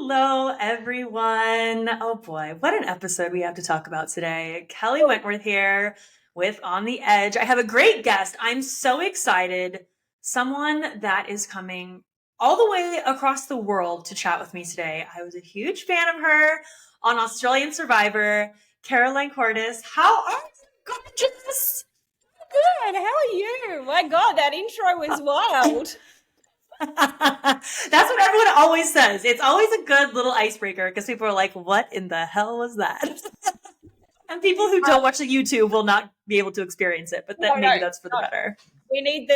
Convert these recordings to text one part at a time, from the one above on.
Hello, everyone. Oh boy, what an episode we have to talk about today. Kelley Wentworth here with On the Edge. I have a great guest. I'm so excited. Someone that is coming all the way across the world to chat with me today. I was a huge fan of her on Australian Survivor. Caroline Courtis, how are you? Gorgeous. Good. How are you? My God, that intro was wild. That's what everyone always says. It's always a good little icebreaker because people are like, what in the hell was that? And people who don't watch the YouTube will not be able to experience it, but maybe that's for the better. We need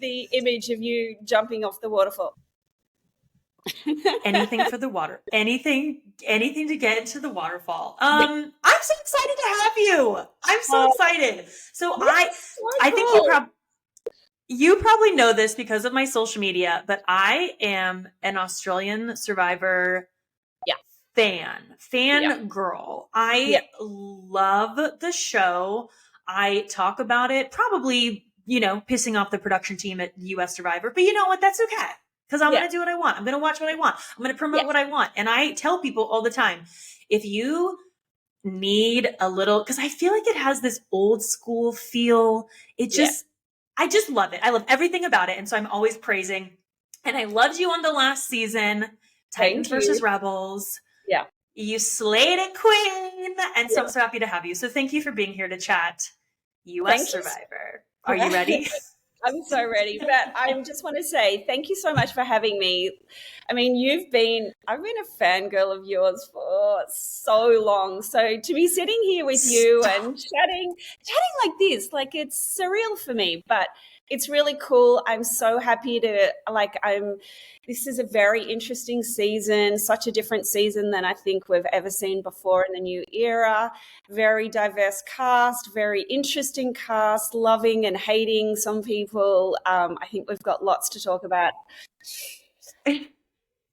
the image of you jumping off the waterfall. Anything for the water. Anything to get into the waterfall. I'm so excited to have you. I'm so excited. So I think you probably know this because of my social media, but I am an Australian Survivor fan girl. I love the show. I talk about it, probably, pissing off the production team at US Survivor, but you know what? That's okay. Because I'm going to do what I want. I'm going to watch what I want. I'm going to promote what I want. And I tell people all the time, if you need a little, because I feel like it has this old school feel. I just love it. I love everything about it. And so I'm always praising. And I loved you on the last season, Titans versus Rebels. Yeah. You slayed it, queen. And so I'm so happy to have you. So thank you for being here to chat US Survivor. Are you ready? I'm so ready, but I just want to say thank you so much for having me. I mean, I've been a fangirl of yours for so long. So to be sitting here with you and chatting like this, like it's surreal for me, but it's really cool. I'm so happy this is a very interesting season, such a different season than I think we've ever seen before in the new era. Very diverse cast, very interesting cast, loving and hating some people. I think we've got lots to talk about.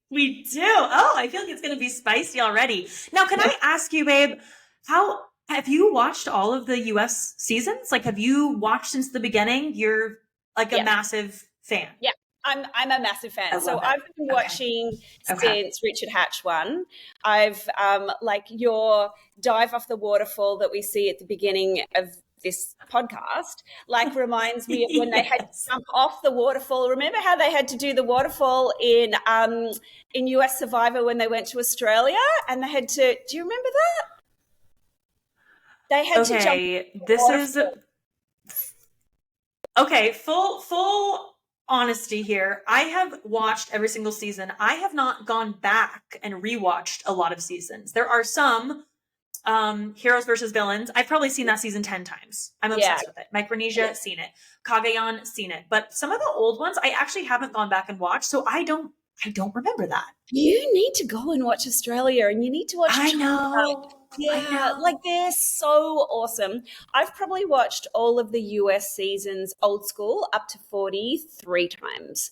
We do. Oh, I feel like it's going to be spicy already. Now, can I ask you, babe, have you watched all of the US seasons? Like, have you watched since the beginning? You're like a massive fan. Yeah. I'm a massive fan. So I've been watching since Richard Hatch won. I've your dive off the waterfall that we see at the beginning of this podcast, reminds me of when they had to jump off the waterfall. Remember how they had to do the waterfall in US Survivor when they went to Australia and they had to, do you remember that? They had to jump. This is full honesty here. I have watched every single season. I have not gone back and rewatched a lot of seasons. There are some Heroes versus Villains. I've probably seen that season 10 times. I'm obsessed with it. Micronesia, seen it. Cagayan, seen it. But some of the old ones, I actually haven't gone back and watched, so I don't remember that. You need to go and watch Australia, and you need to watch I know. They're so awesome. I've probably watched all of the US seasons old school up to 43 times.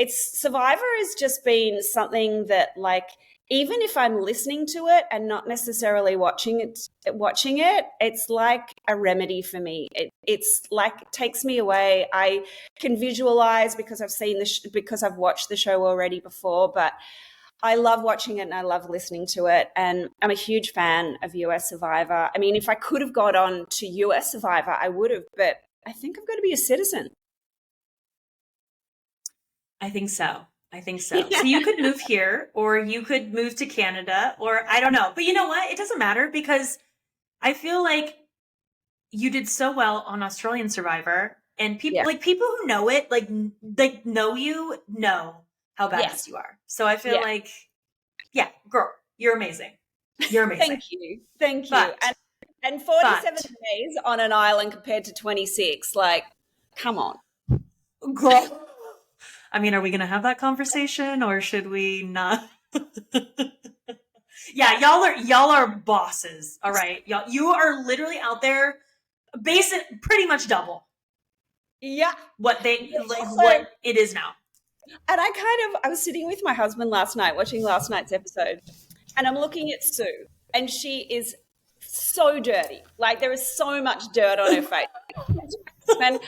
Survivor has just been something that even if I'm listening to it and not necessarily watching it, it's like a remedy for me. It's like it takes me away. I can visualize because I've seen because I've watched the show already before, but I love watching it and I love listening to it. And I'm a huge fan of US Survivor. I mean, if I could have got on to US Survivor, I would have, but I think I've got to be a citizen. I think so. So you could move here or you could move to Canada or I don't know. But you know what? It doesn't matter because I feel like you did so well on Australian Survivor and people who know it, know you know how badass you are. So I feel girl, you're amazing. You're amazing. Thank you. And 47 days on an island compared to 26, come on. Girl. I mean, are we going to have that conversation or should we not? Y'all are bosses. All right. You are literally out there pretty much double. Yeah. What it is now. And I was sitting with my husband last night watching last night's episode and I'm looking at Sue and she is so dirty. There is so much dirt on her face. and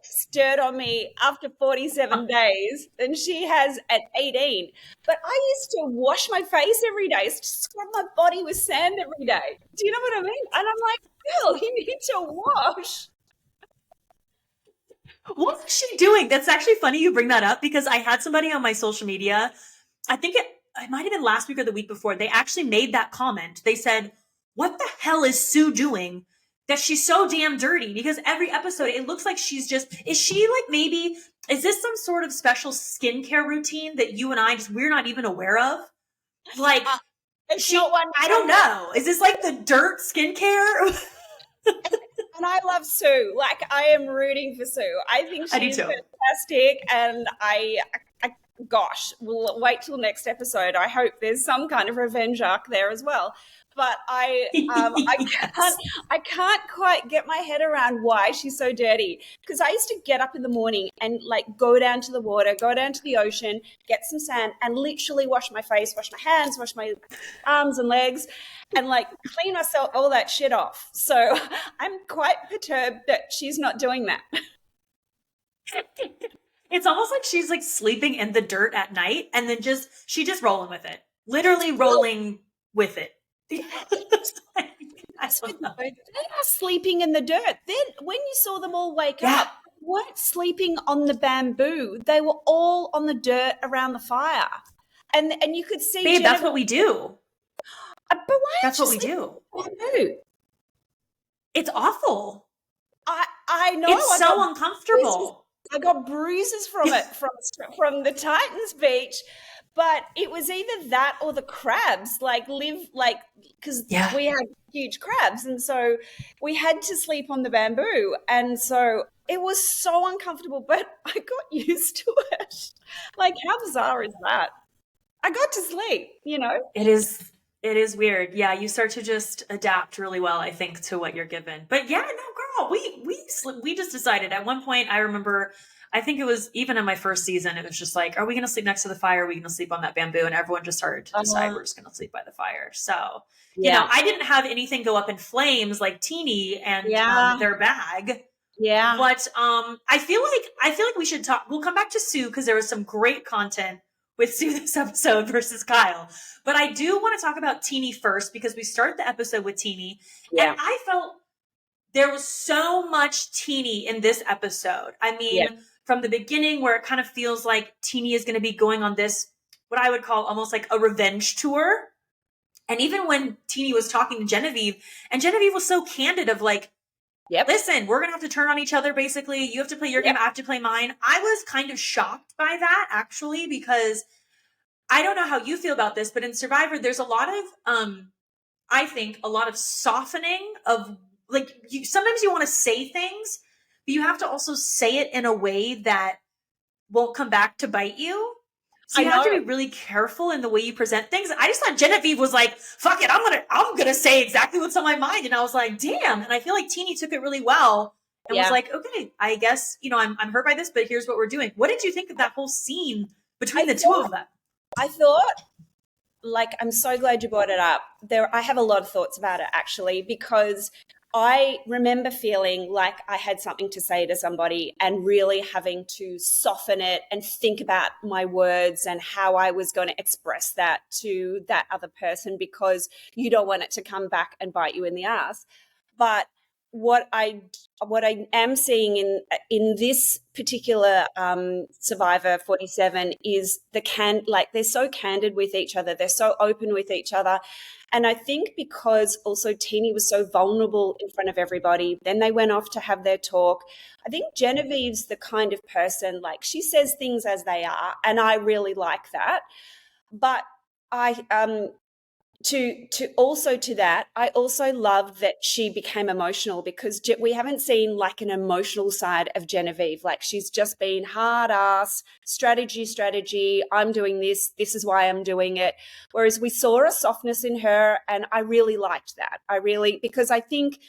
stirred on me after 47 days than she has at 18. But I used to wash my face every day, scrub my body with sand every day. Do you know what I mean? And I'm like, girl, you need to wash. What was she doing? That's actually funny you bring that up, because I had somebody on my social media, I think it might have been last week or the week before, they actually made that comment. They said, what the hell is Sue doing that she's so damn dirty? Because every episode, it looks like she's just, is she like maybe, is this some sort of special skincare routine that you and we're not even aware of? Like, I don't know. Is this like the dirt skincare? And I love Sue. Like, I am rooting for Sue. I think she's fantastic. And gosh, we'll wait till next episode. I hope there's some kind of revenge arc there as well. But Yes. I can't quite get my head around why she's so dirty. Because I used to get up in the morning and like go down to the water, go down to the ocean, get some sand, and literally wash my face, wash my hands, wash my arms and legs, and like clean myself, all that shit off. So I'm quite perturbed that she's not doing that. It's almost like she's like sleeping in the dirt at night and then she just rolling with it. Literally rolling with it. They are sleeping in the dirt. Then when you saw them all wake up, they weren't sleeping on the bamboo. They were all on the dirt around the fire. And you could see Babe, that's what we do. But why? That's what we do. Bamboo? It's awful. I know. It's so uncomfortable. I got bruises from it from the Titans beach. But it was either that or the crabs, because we had huge crabs. And so we had to sleep on the bamboo. And so it was so uncomfortable, but I got used to it. Like, how bizarre is that? I got to sleep, you know? It is weird. Yeah, you start to just adapt really well, I think, to what you're given. But yeah, no, girl, we just decided at one point, I remember, I think it was even in my first season, it was just like, are we going to sleep next to the fire? Are we going to sleep on that bamboo? And everyone just started to decide we're just going to sleep by the fire. So, you know, I didn't have anything go up in flames like Teeny and their bag. Yeah. But I feel like we should talk. We'll come back to Sue because there was some great content with Sue this episode versus Kyle. But I do want to talk about Teeny first because we start the episode with Teeny. Yeah. And I felt there was so much Teeny in this episode. I mean, from the beginning where it kind of feels like Teeny is going to be going on this, what I would call almost like a revenge tour. And even when Teeny was talking to Genevieve, and Genevieve was so candid of like, listen, we're going to have to turn on each other, basically. You have to play your game, I have to play mine. I was kind of shocked by that, actually, because I don't know how you feel about this, but in Survivor, there's a lot of, I think, a lot of softening of, like, sometimes you want to say things, but you have to also say it in a way that won't come back to bite you. So you have to be really careful in the way you present things. I just thought Genevieve was like, fuck it, I'm gonna say exactly what's on my mind. And I was like, damn. And I feel like Teeny took it really well and was like, okay, I guess, you know, I'm hurt by this, but here's what we're doing. What did you think of that whole scene between the two of them? I thought, like, I'm so glad you brought it up. I have a lot of thoughts about it, actually, because I remember feeling like I had something to say to somebody and really having to soften it and think about my words and how I was going to express that to that other person, because you don't want it to come back and bite you in the ass. But what I am seeing in this particular Survivor 47 is they're so candid with each other, they're so open with each other. And I think because also Teeny was so vulnerable in front of everybody, then they went off to have their talk. I think Genevieve's the kind of person, like, she says things as they are, and I really like that. But I I also love that she became emotional, because we haven't seen like an emotional side of Genevieve. Like, she's just been hard ass, strategy, I'm doing this is why I'm doing it. Whereas we saw a softness in her, and I really liked that. Because I think,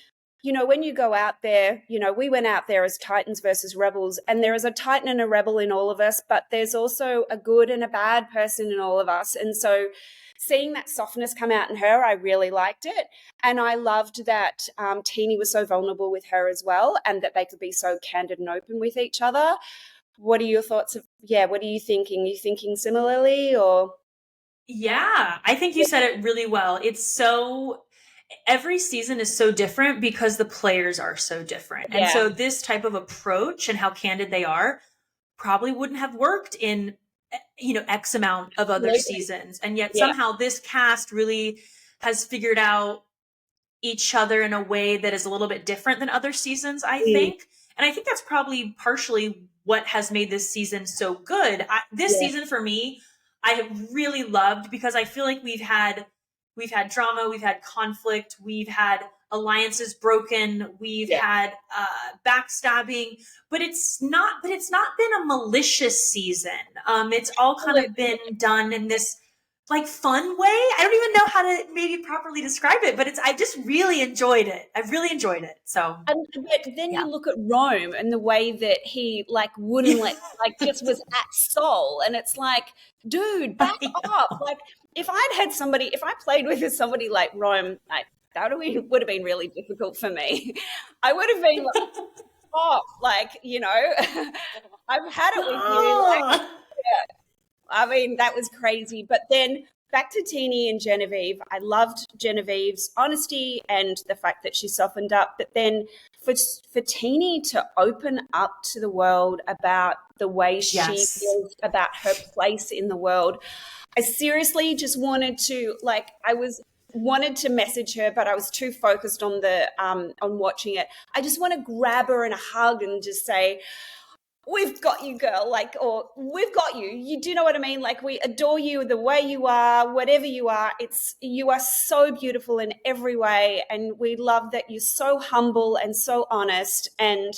you know, when you go out there, you know, we went out there as Titans versus Rebels, and there is a Titan and a Rebel in all of us, but there's also a good and a bad person in all of us. And so seeing that softness come out in her, I really liked it. And I loved that Teenie was so vulnerable with her as well, and that they could be so candid and open with each other. What are your thoughts what are you thinking? Are you thinking similarly, or? Yeah, I think you said it really well. Every season is so different because the players are so different. And so this type of approach and how candid they are probably wouldn't have worked in, X amount of other seasons. And yet somehow this cast really has figured out each other in a way that is a little bit different than other seasons, I think. And I think that's probably partially what has made this season so good. This season for me, I have really loved, because I feel like we've had drama, we've had conflict, we've had alliances broken, we've had backstabbing, but it's not been a malicious season. It's all kind of been done in this like fun way. I don't even know how to maybe properly describe it, but I just really enjoyed it. I really enjoyed it. So, but then you look at Rome and the way that he like wouldn't let, like just was at soul, and it's like, dude, back off. Like if I played with somebody like Rome, like that would have been really difficult for me. I would have been like, oh, like, I've had it with you. Like, I mean, that was crazy. But then back to Teenie and Genevieve. I loved Genevieve's honesty and the fact that she softened up. But then for Teenie to open up to the world about the way she feels about her place in the world, I seriously just wanted to, like, wanted to message her, but I was too focused on on watching it. I just want to grab her in a hug and just say, we've got you, girl, like, or we've got you. You do know what I mean? Like, we adore you the way you are, whatever you are. You are so beautiful in every way. And we love that you're so humble and so honest. And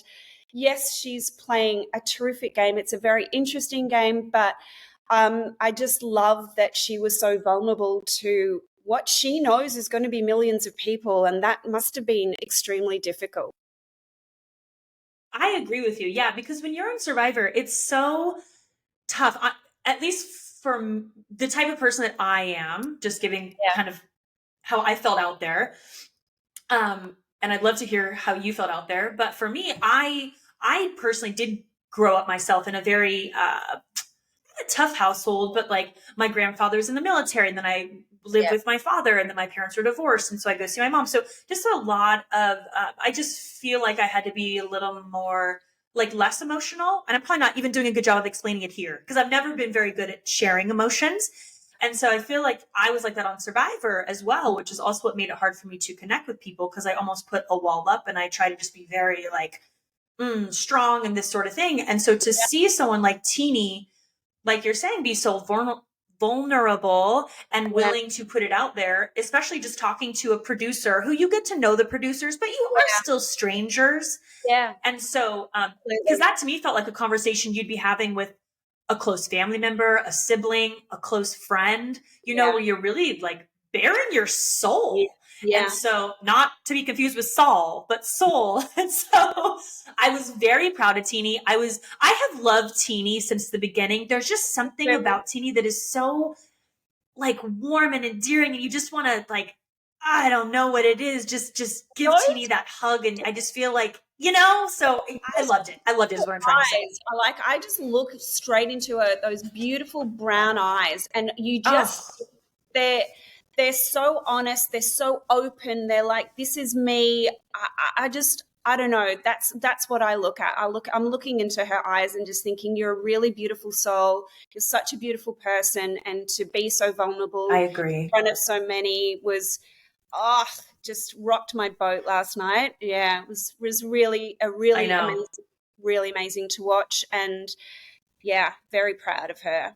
yes, she's playing a terrific game. It's a very interesting game, but I just love that she was so vulnerable to what she knows is going to be millions of people. And that must have been extremely difficult. I agree with you. Yeah, because when you're on Survivor, it's so tough. At least for the type of person that I am, just giving kind of how I felt out there. And I'd love to hear how you felt out there. But for me, I personally did grow up myself in a very tough household, but like my grandfather's in the military, and then I lived with my father, and then my parents were divorced, and so I go see my mom. So just a lot of I just feel like I had to be a little more like less emotional, and I'm probably not even doing a good job of explaining it here because I've never been very good at sharing emotions. And so I feel like I was like that on Survivor as well, which is also what made it hard for me to connect with people, because I almost put a wall up and I try to just be very like strong and this sort of thing. And so to see someone like Teenie, like you're saying, be so vulnerable and willing to put it out there, especially just talking to a producer who you get to know the producers, but you are still strangers. Yeah. And so, because that to me felt like a conversation you'd be having with a close family member, a sibling, a close friend, where you're really like bearing your soul. Yeah. And so, not to be confused with Saul, but soul. And so I was very proud of Teenie. I have loved Teenie since the beginning. There's just something about Teenie that is so like warm and endearing, and you just want to like, I don't know what it is. Just give Teenie that hug. And I just feel like, so I loved it. I loved it is what I'm trying to say. I just look straight into those beautiful brown eyes, and you just, they're so honest. They're so open. They're like, this is me. I don't know. That's what I look at. I'm looking into her eyes and just thinking, you're a really beautiful soul. You're such a beautiful person. And to be so vulnerable I agree. in front of so many was, just rocked my boat last night. Yeah, it was really really amazing to watch. And yeah, very proud of her.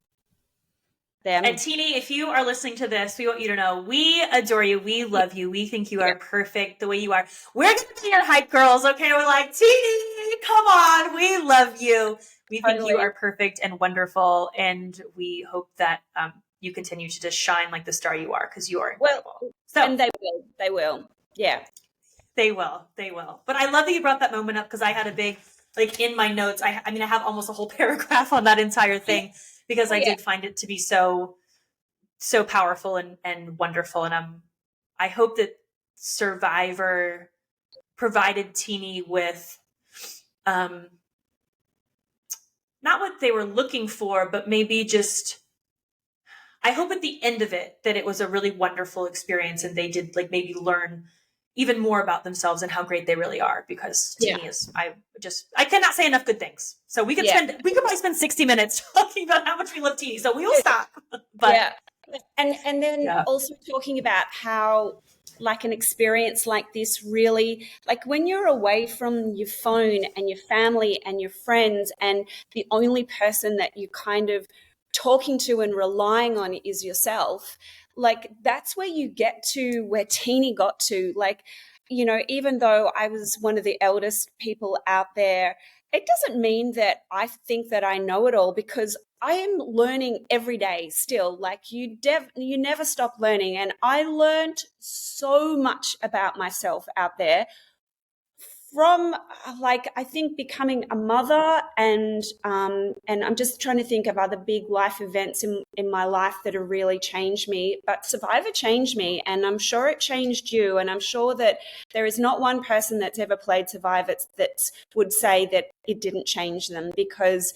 And Teenie, if you are listening to this, we want you to know we adore you. We love you. We think you are perfect the way you are. We're going to be your hype girls, okay? We're like, Teenie, come on. We love you. We think you are perfect and wonderful. And we hope that you continue to just shine like the star you are, because you are incredible. And they will. They will. Yeah. They will. They will. But I love that you brought that moment up, because I had a big, like in my notes, I have almost a whole paragraph on that entire thing. Because I did find it to be so so powerful and wonderful. And I hope that Survivor provided Teeny with not what they were looking for, but maybe just, I hope at the end of it that it was a really wonderful experience and they did like maybe learn even more about themselves and how great they really are, because Teeny is, I cannot say enough good things. So we could probably spend 60 minutes talking about how much we love Teeny. So we will stop. But and then also talking about how like an experience like this really, like when you're away from your phone and your family and your friends and the only person that you kind of talking to and relying on is yourself, like that's where you get to where Teeny got to. Like, you know, even though I was one of the eldest people out there, it doesn't mean that I think that I know it all, because I am learning every day still. Like you never stop learning. And I learned so much about myself out there from like, I think becoming a mother and I'm just trying to think of other big life events in my life that have really changed me. But Survivor changed me, and I'm sure it changed you. And I'm sure that there is not one person that's ever played Survivor that would say that it didn't change them, because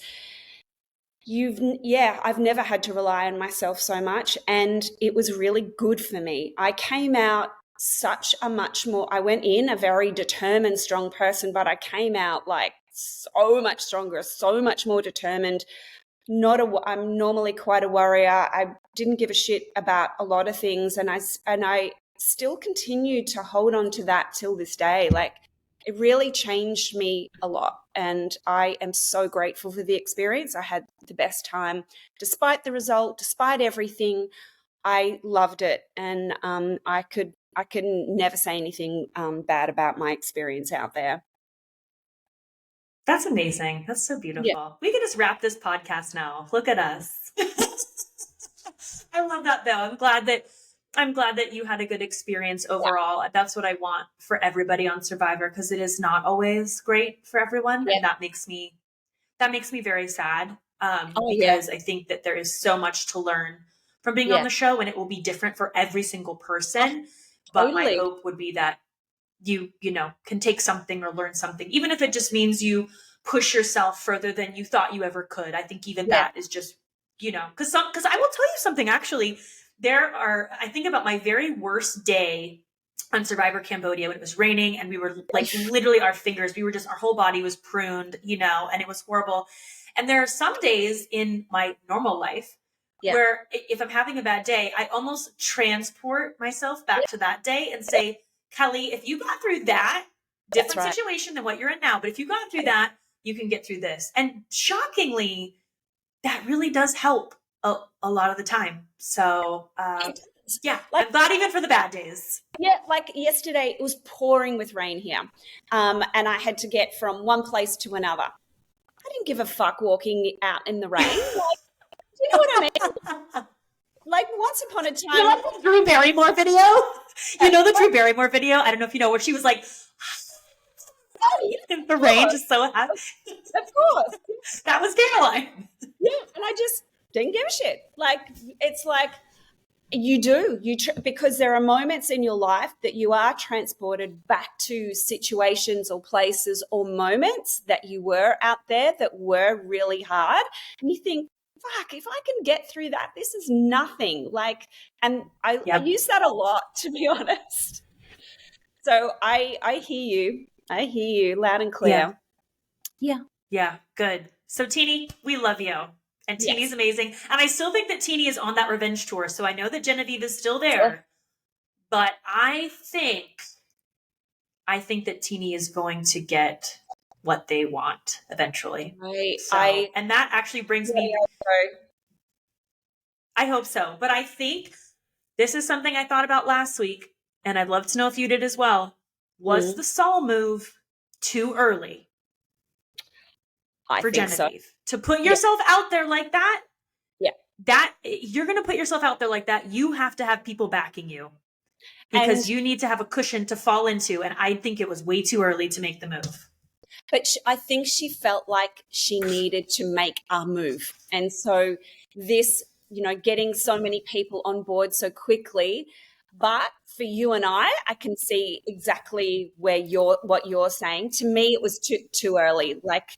I've never had to rely on myself so much, and it was really good for me. I came out I went in a very determined, strong person, but I came out like so much stronger, so much more determined. I'm normally quite a worrier. I didn't give a shit about a lot of things, and I still continue to hold on to that till this day. Like it really changed me a lot, and I am so grateful for the experience. I had the best time despite the result, despite everything. I loved it, and I can never say anything bad about my experience out there. That's amazing. That's so beautiful. Yeah. We can just wrap this podcast now. Look at us. I love that though. I'm glad that you had a good experience overall. Yeah. That's what I want for everybody on Survivor, because it is not always great for everyone. Yeah. And that makes me very sad. Because I think that there is so much to learn from being on the show, and it will be different for every single person. But my hope would be that you know, can take something or learn something, even if it just means you push yourself further than you thought you ever could. I think even that is just, you know, because I will tell you something, actually. I think about my very worst day on Survivor Cambodia when it was raining and we were like literally our whole body was pruned, you know, and it was horrible. And there are some days in my normal life where if I'm having a bad day, I almost transport myself back to that day and say, Kelley, if you got through that, different situation than what you're in now, but if you got through that, you can get through this. And shockingly, that really does help a lot of the time. So, I'm glad even for the bad days. Yeah, like yesterday, it was pouring with rain here, and I had to get from one place to another. I didn't give a fuck walking out in the rain. Like, do you know what I mean? Like once upon a time. You like the Drew Barrymore video? You know the Drew Barrymore video? I don't know if you know, where she was like in the rain, just so happy. Of course. That was Caroline. Yeah, and I just didn't give a shit. Like, it's like you do. Because there are moments in your life that you are transported back to situations or places or moments that you were out there that were really hard. And you think, fuck, if I can get through that, this is nothing. Like, and I use that a lot, to be honest. So I hear you. I hear you loud and clear. Yeah, good. So Teeny, we love you. And Teeny's amazing. And I still think that Teeny is on that revenge tour. So I know that Genevieve is still there. But I think that Teeny is going to get what they want eventually. Right. And that actually brings me. I hope so. But I think this is something I thought about last week, and I'd love to know if you did as well. Was the Saul move too early for Genevieve? So. To put yourself out there like that? Yeah. That you're going to put yourself out there like that. You have to have people backing you, because you need to have a cushion to fall into. And I think it was way too early to make the move. But I think she felt like she needed to make a move. And so this getting so many people on board so quickly. But for you and I can see exactly what you're saying. To me, it was too early. Like,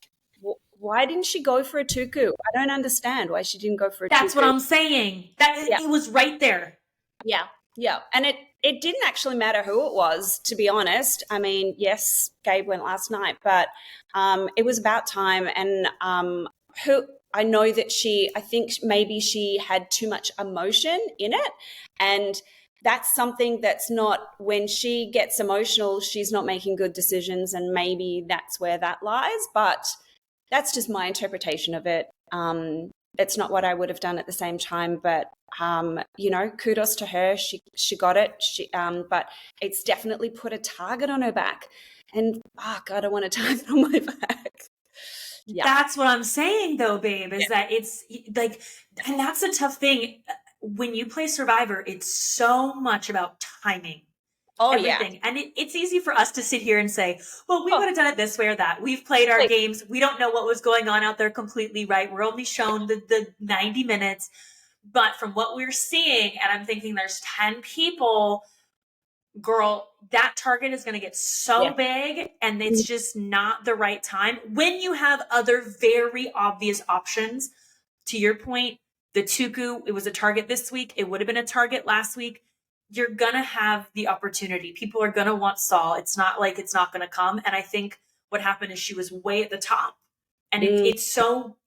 why didn't she go for a tuku? I don't understand why she didn't go for a tuku. That's what I'm saying. It was right there. Yeah. Yeah. And it didn't actually matter who it was, to be honest. I mean, yes, Gabe went last night, but it was about time. And I know that I think maybe she had too much emotion in it. And that's something that's not, when she gets emotional, she's not making good decisions. And maybe that's where that lies. But that's just my interpretation of it. It's not what I would have done at the same time, but kudos to her. She got it. But it's definitely put a target on her back, and fuck, I don't want a target on my back. Yeah, that's what I'm saying, though, babe. Is that it's like, and that's a tough thing when you play Survivor. It's so much about timing. Oh, everything. Yeah. And it's easy for us to sit here and say, well, we would have done it this way or that. We've played our games. We don't know what was going on out there completely, right? We're only shown the 90 minutes. But from what we're seeing, and I'm thinking there's 10 people, girl, that target is going to get so big, and it's just not the right time. When you have other very obvious options, to your point, the tuku, it was a target this week. It would have been a target last week. You're going to have the opportunity. People are going to want Saul. It's not like it's not going to come. And I think what happened is she was way at the top. And it's so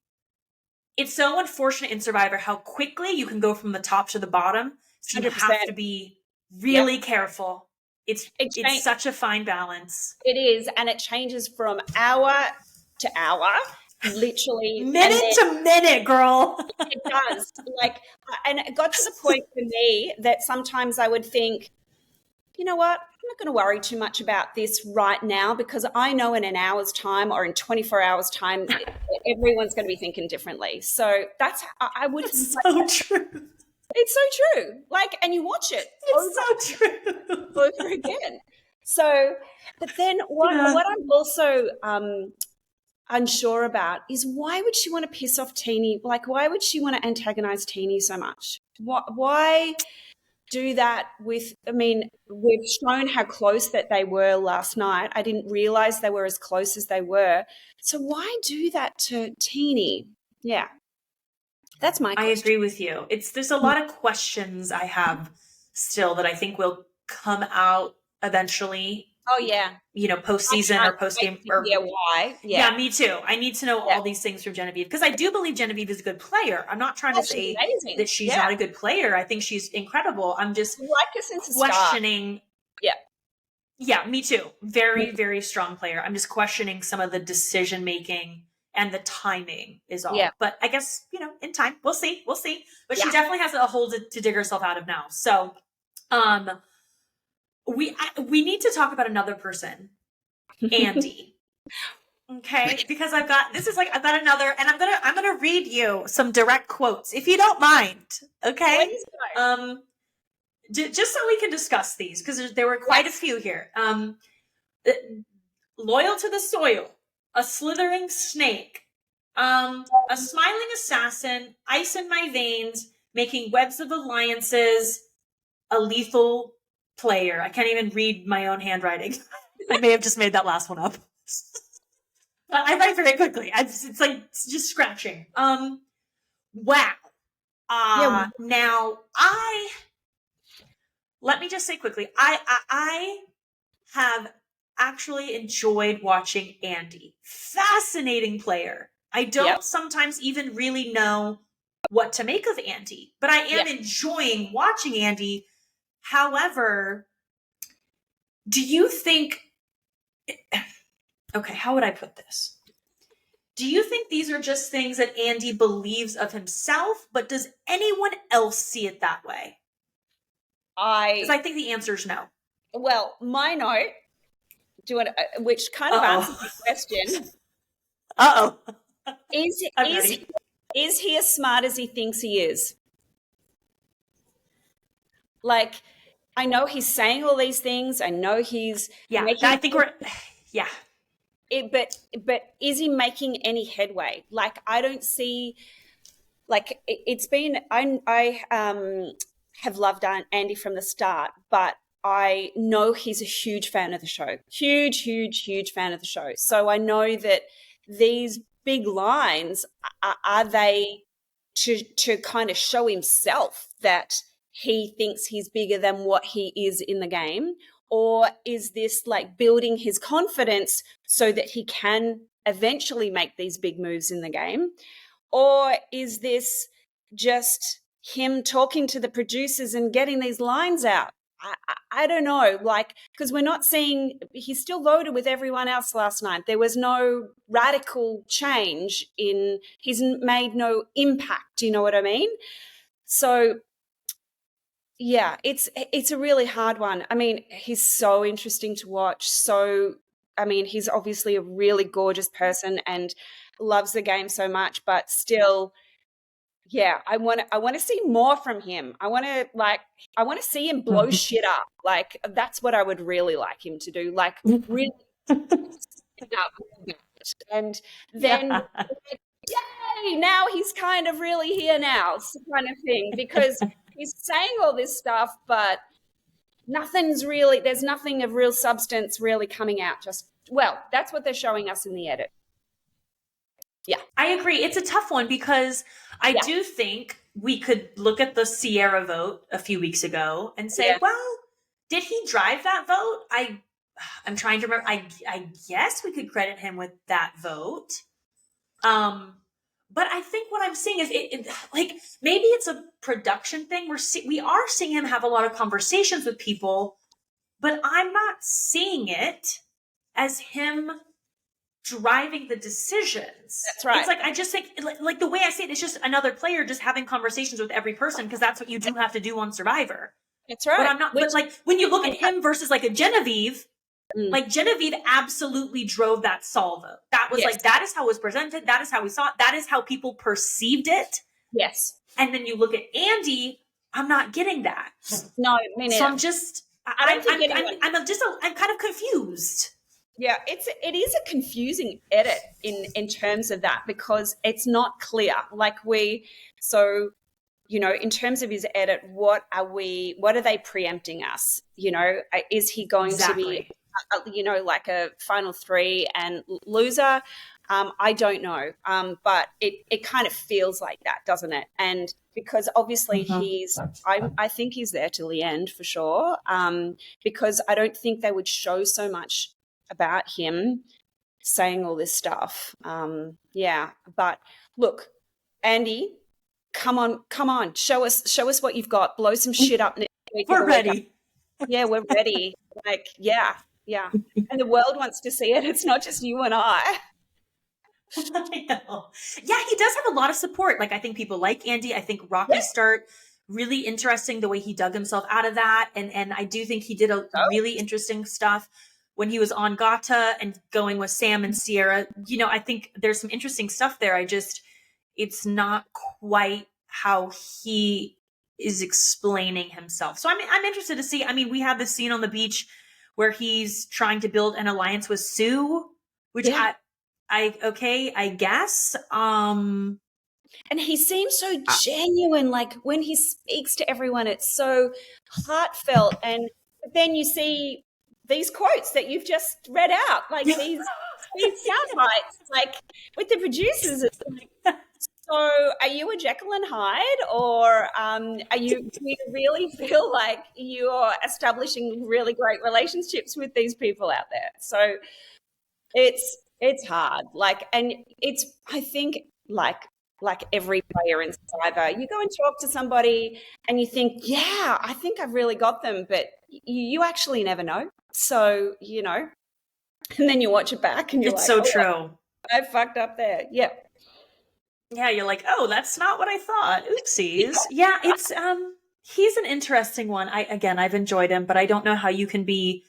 unfortunate in Survivor how quickly you can go from the top to the bottom. So you 100%. Have to be really careful. It's such a fine balance. It is. And it changes from hour to hour. Literally minute to minute, girl. It does. And it got to the point for me that sometimes I would think, you know what, I'm not going to worry too much about this right now, because I know in an hour's time or in 24 hours time, everyone's going to be thinking differently. So that's, I would. It's so true. It's so true. And you watch it. It's so true. Over again. So, but then what I'm also, unsure about is, why would she want to piss off Teenie? Why would she want to antagonize Teenie so much? Why do that we've shown how close that they were last night. I didn't realize they were as close as they were. So why do that to Teenie? Yeah. That's my question. I agree with you. There's a lot of questions I have still that I think will come out eventually. Oh, yeah. Postseason or postgame. Yeah, why? Yeah, me too. I need to know all these things from Genevieve, because I do believe Genevieve is a good player. I'm not trying to say that she's not a good player. I think she's incredible. I'm just questioning. Yeah. Yeah, me too. Very, very strong player. I'm just questioning some of the decision making and the timing is all. Yeah. But I guess, in time, we'll see. But she definitely has a hole to dig herself out of now. So, we need to talk about another person, Andy. Okay, because I've got another, and I'm gonna read you some direct quotes if you don't mind. Okay, just so we can discuss these, because there were quite a few here. Loyal to the soil, a slithering snake, a smiling assassin, ice in my veins, making webs of alliances, a lethal player. I can't even read my own handwriting. I may have just made that last one up. But I write very quickly. It's just scratching. Wow. Now let me just say quickly, I have actually enjoyed watching Andy. Fascinating player. I don't sometimes even really know what to make of Andy, but I am enjoying watching Andy. However, do you think, okay, how would I put this? Do you think these are just things that Andy believes of himself, but does anyone else see it that way? Because I think the answer is no. Well, my note, which kind of answers the question. Uh-oh. Is he as smart as he thinks he is? I know he's saying all these things. I know he's I think we're but is he making any headway? I don't see it's been, I have loved Andy from the start, but I know he's a huge fan of the show. Huge fan of the show. So I know that these big lines, are they to kind of show himself that he thinks he's bigger than what he is in the game? Or is this like building his confidence so that he can eventually make these big moves in the game? Or is this just him talking to the producers and getting these lines out? I don't know, like, because we're not seeing, he still voted with everyone else last night. There was no radical change he's made no impact, you know what I mean? So, yeah, it's a really hard one. I mean, he's so interesting to watch. So, I mean, he's obviously a really gorgeous person and loves the game so much, but still, yeah, I want to see more from him. I want to see him blow shit up. Like, that's what I would really like him to do. Like, really stand up. And then yay, now he's kind of really here now, kind of thing, because he's saying all this stuff, but there's nothing of real substance really coming out. That's what they're showing us in the edit. Yeah. I agree. It's a tough one because I do think we could look at the Sierra vote a few weeks ago and say, well, did he drive that vote? I'm trying to remember. I guess we could credit him with that vote. But I think what I'm seeing is like maybe it's a production thing. We are seeing him have a lot of conversations with people, but I'm not seeing it as him driving the decisions. That's right. It's like, I just think like the way I say it, it's just another player just having conversations with every person, because that's what you do have to do on Survivor. That's right. But I'm not, but like when you look at him versus like a Genevieve, like Genevieve absolutely drove that Saul vote. That was like, that is how it was presented. That is how we saw it. That is how people perceived it. Yes. And then you look at Andy, I'm not getting that. No, me neither. So I'm just, I'm kind of confused. Yeah, it is a confusing edit in terms of that, because it's not clear. Like in terms of his edit, what are they preempting us? Is he going to be, like a final three and loser? I don't know. But it kind of feels like that, doesn't it? And because obviously I think he's there till the end for sure. Because I don't think they would show so much about him saying all this stuff. But look, Andy, come on, show us what you've got. Blow some shit up next week. We're ready. Yeah, we're ready. Like, yeah. And the world wants to see it. It's not just you and I. I know. Yeah, he does have a lot of support. Like, I think people like Andy. I think Rocky Start, really interesting the way he dug himself out of that. And I do think he did a really interesting stuff when he was on Gata and going with Sam and Sierra. I think there's some interesting stuff there. It's not quite how he is explaining himself. So I'm interested to see. I mean, we have this scene on the beach where he's trying to build an alliance with Sue, which I guess. And he seems so genuine. Like when he speaks to everyone, it's so heartfelt. And then you see these quotes that you've just read out, like these sound bites, like with the producers. It's like, so are you a Jekyll and Hyde, or do you really feel like you're establishing really great relationships with these people out there? So it's hard. Like, and I think like every player in Survivor, you go and talk to somebody and you think, yeah, I think I've really got them, but you actually never know. So, and then you watch it back and you're it's like, so true. I fucked up there. Yep. Yeah, you're like, oh, that's not what I thought. Oopsies. Yeah, it's he's an interesting one. I've enjoyed him, but I don't know how you can be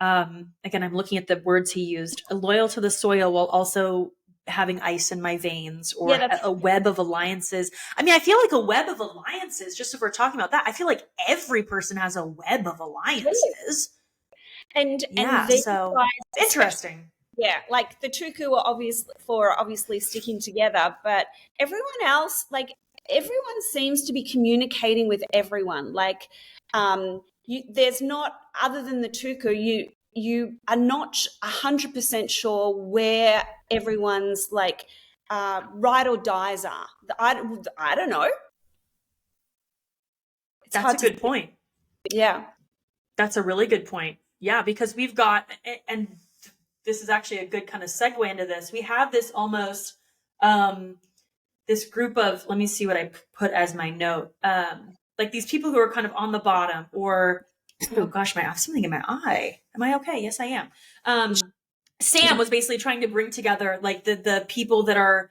again, I'm looking at the words he used, loyal to the soil while also having ice in my veins, or a web of alliances. I mean, I feel like a web of alliances, just if we're talking about that, I feel like every person has a web of alliances. And so interesting. Yeah, like the Tuku are obviously sticking together, but everyone else, like everyone seems to be communicating with everyone. Like, there's not, other than the Tuku, you are not 100% sure where everyone's like ride or dies are. I don't know. That's a good point. Yeah. That's a really good point. Yeah, because we've got, and this is actually a good kind of segue into this. We have this almost, this group of, let me see what I put as my note. Like these people who are kind of on the bottom, or, oh gosh, I have something in my eye. Am I okay? Yes, I am. Sam was basically trying to bring together like the people that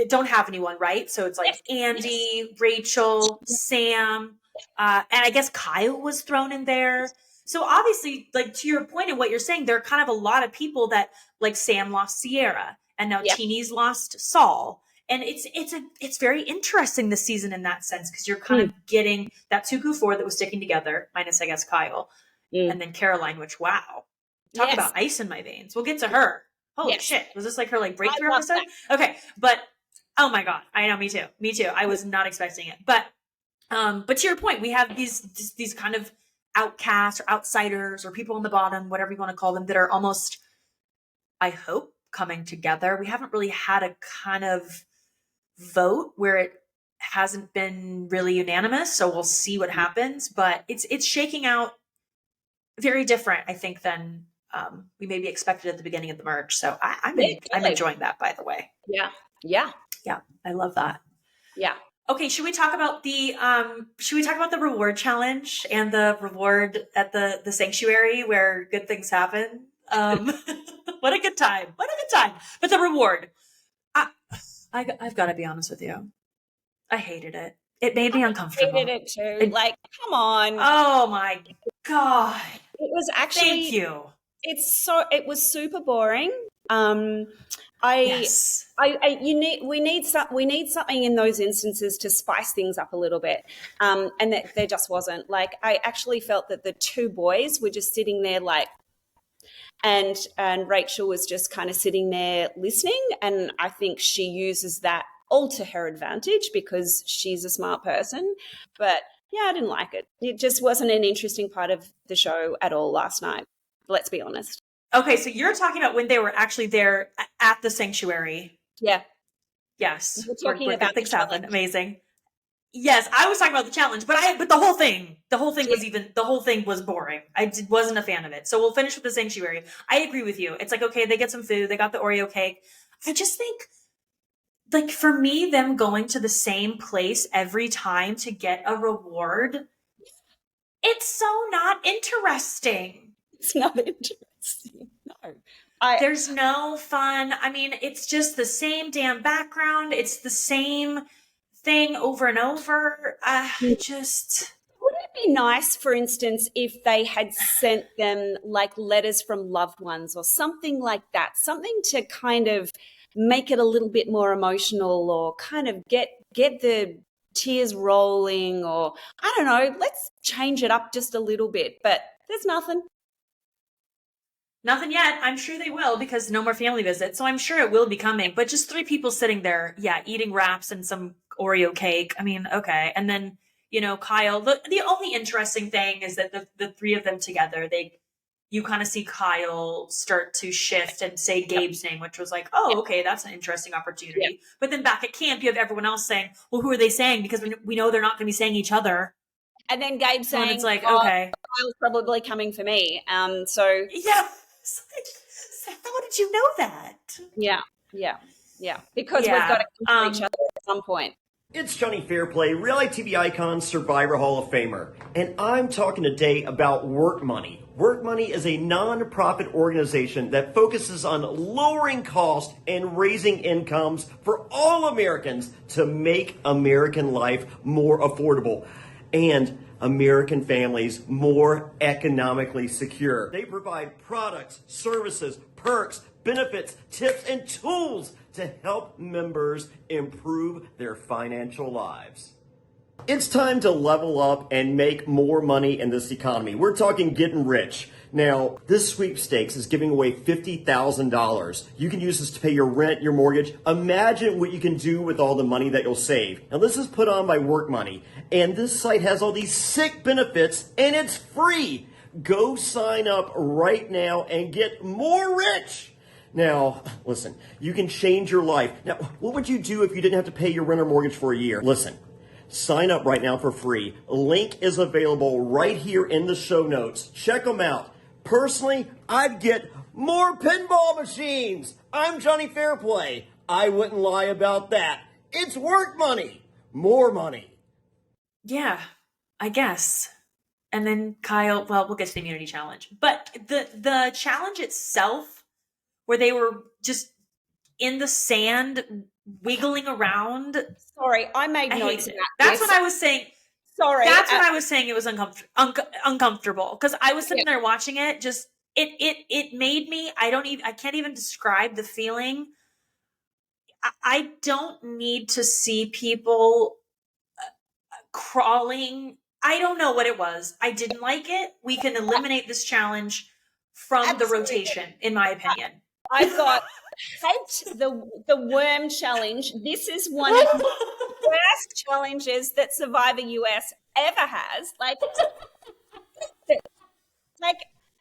don't have anyone, right? So it's like Andy, Rachel, Sam, and I guess Kyle was thrown in there. So obviously, like to your point and what you're saying, there are kind of a lot of people that, like Sam lost Sierra, and now Teeny's lost Saul. And it's very interesting this season in that sense, because you're kind of getting that Tuku 4 that was sticking together, minus I guess Kyle, and then Caroline, which wow, talk about ice in my veins. We'll get to her. Holy shit, was this like her like breakthrough episode? That. Okay, but oh my god, I know, me too. I was not expecting it, but to your point, we have these kind of outcasts or outsiders or people on the bottom, whatever you want to call them, that are almost, I hope, coming together. We haven't really had a kind of vote where it hasn't been really unanimous, so we'll see what happens, but it's shaking out very different, I think, than we maybe expected at the beginning of the merge. So I'm enjoying that, by the way. Yeah, I love that. Yeah. Okay, should we talk about the reward challenge and the reward at the sanctuary where good things happen? What a good time. But the reward, I've got to be honest with you. I hated it. It made me uncomfortable. I hated it too. Like, come on. Oh my God. It was actually, thank you. It was super boring. We need something in those instances to spice things up a little bit. And that there just wasn't. Like, I actually felt that the two boys were just sitting there like, and Rachel was just kind of sitting there listening. And I think she uses that all to her advantage because she's a smart person. But yeah, I didn't like it. It just wasn't an interesting part of the show at all last night. Let's be honest. Okay, so you're talking about when they were actually there at the sanctuary. Yeah. Yes. We're talking about things happen. Amazing. Yes, I was talking about the challenge, but the whole thing was boring. I wasn't a fan of it. So we'll finish with the sanctuary. I agree with you. It's like, okay, they get some food, they got the Oreo cake. I just think, like, for me, them going to the same place every time to get a reward, it's so not interesting. It's not interesting. No. There's no fun. I mean, it's just the same damn background. It's the same thing over and over. Would it be nice, for instance, if they had sent them like letters from loved ones or something like that, something to kind of make it a little bit more emotional, or kind of get the tears rolling, or I don't know, let's change it up just a little bit. But there's nothing. Nothing yet. I'm sure they will, because no more family visits. So I'm sure it will be coming. But just 3 people sitting there, eating wraps and some Oreo cake. I mean, okay. And then, Kyle, the only interesting thing is that the 3 of them together, you kind of see Kyle start to shift and say Gabe's name, which was like, oh, okay, that's an interesting opportunity. Yep. But then back at camp, you have everyone else saying, well, who are they saying? Because we know they're not going to be saying each other. And then Gabe saying, it's like, okay, Kyle's probably coming for me. So yeah. How did you know that? Yeah. Because we've got to come to each other at some point. It's Jonny Fairplay, reality TV icon, Survivor Hall of Famer, and I'm talking today about Work Money. Work Money is a non-profit organization that focuses on lowering costs and raising incomes for all Americans to make American life more affordable and American families more economically secure. They provide products, services, perks, benefits, tips, and tools to help members improve their financial lives. It's time to level up and make more money in this economy. We're talking getting rich. Now, this sweepstakes is giving away $50,000. You can use this to pay your rent, your mortgage. Imagine what you can do with all the money that you'll save. Now, this is put on by Work Money, and this site has all these sick benefits, and it's free. Go sign up right now and get more rich. Now, listen, you can change your life. Now, what would you do if you didn't have to pay your rent or mortgage for a year? Listen. Sign up right now for free. Link is available right here in the show notes. Check them out. Personally, I'd get more pinball machines. I'm Jonny Fairplay. I wouldn't lie about that. It's Work Money. More money. Yeah, I guess. And then Kyle, well, we'll get to the immunity challenge. But the challenge itself, where they were just in the sand wiggling around. Sorry, I made notes about That's this. what I was saying. Sorry. That's what I was saying. It was uncomfortable because I was sitting there watching it. Just it made me. I can't even describe the feeling. I don't need to see people crawling. I don't know what it was. I didn't like it. We can eliminate this challenge from the rotation, in my opinion. I've got hate the worm challenge. This is one of the worst challenges that Survivor US ever has. Like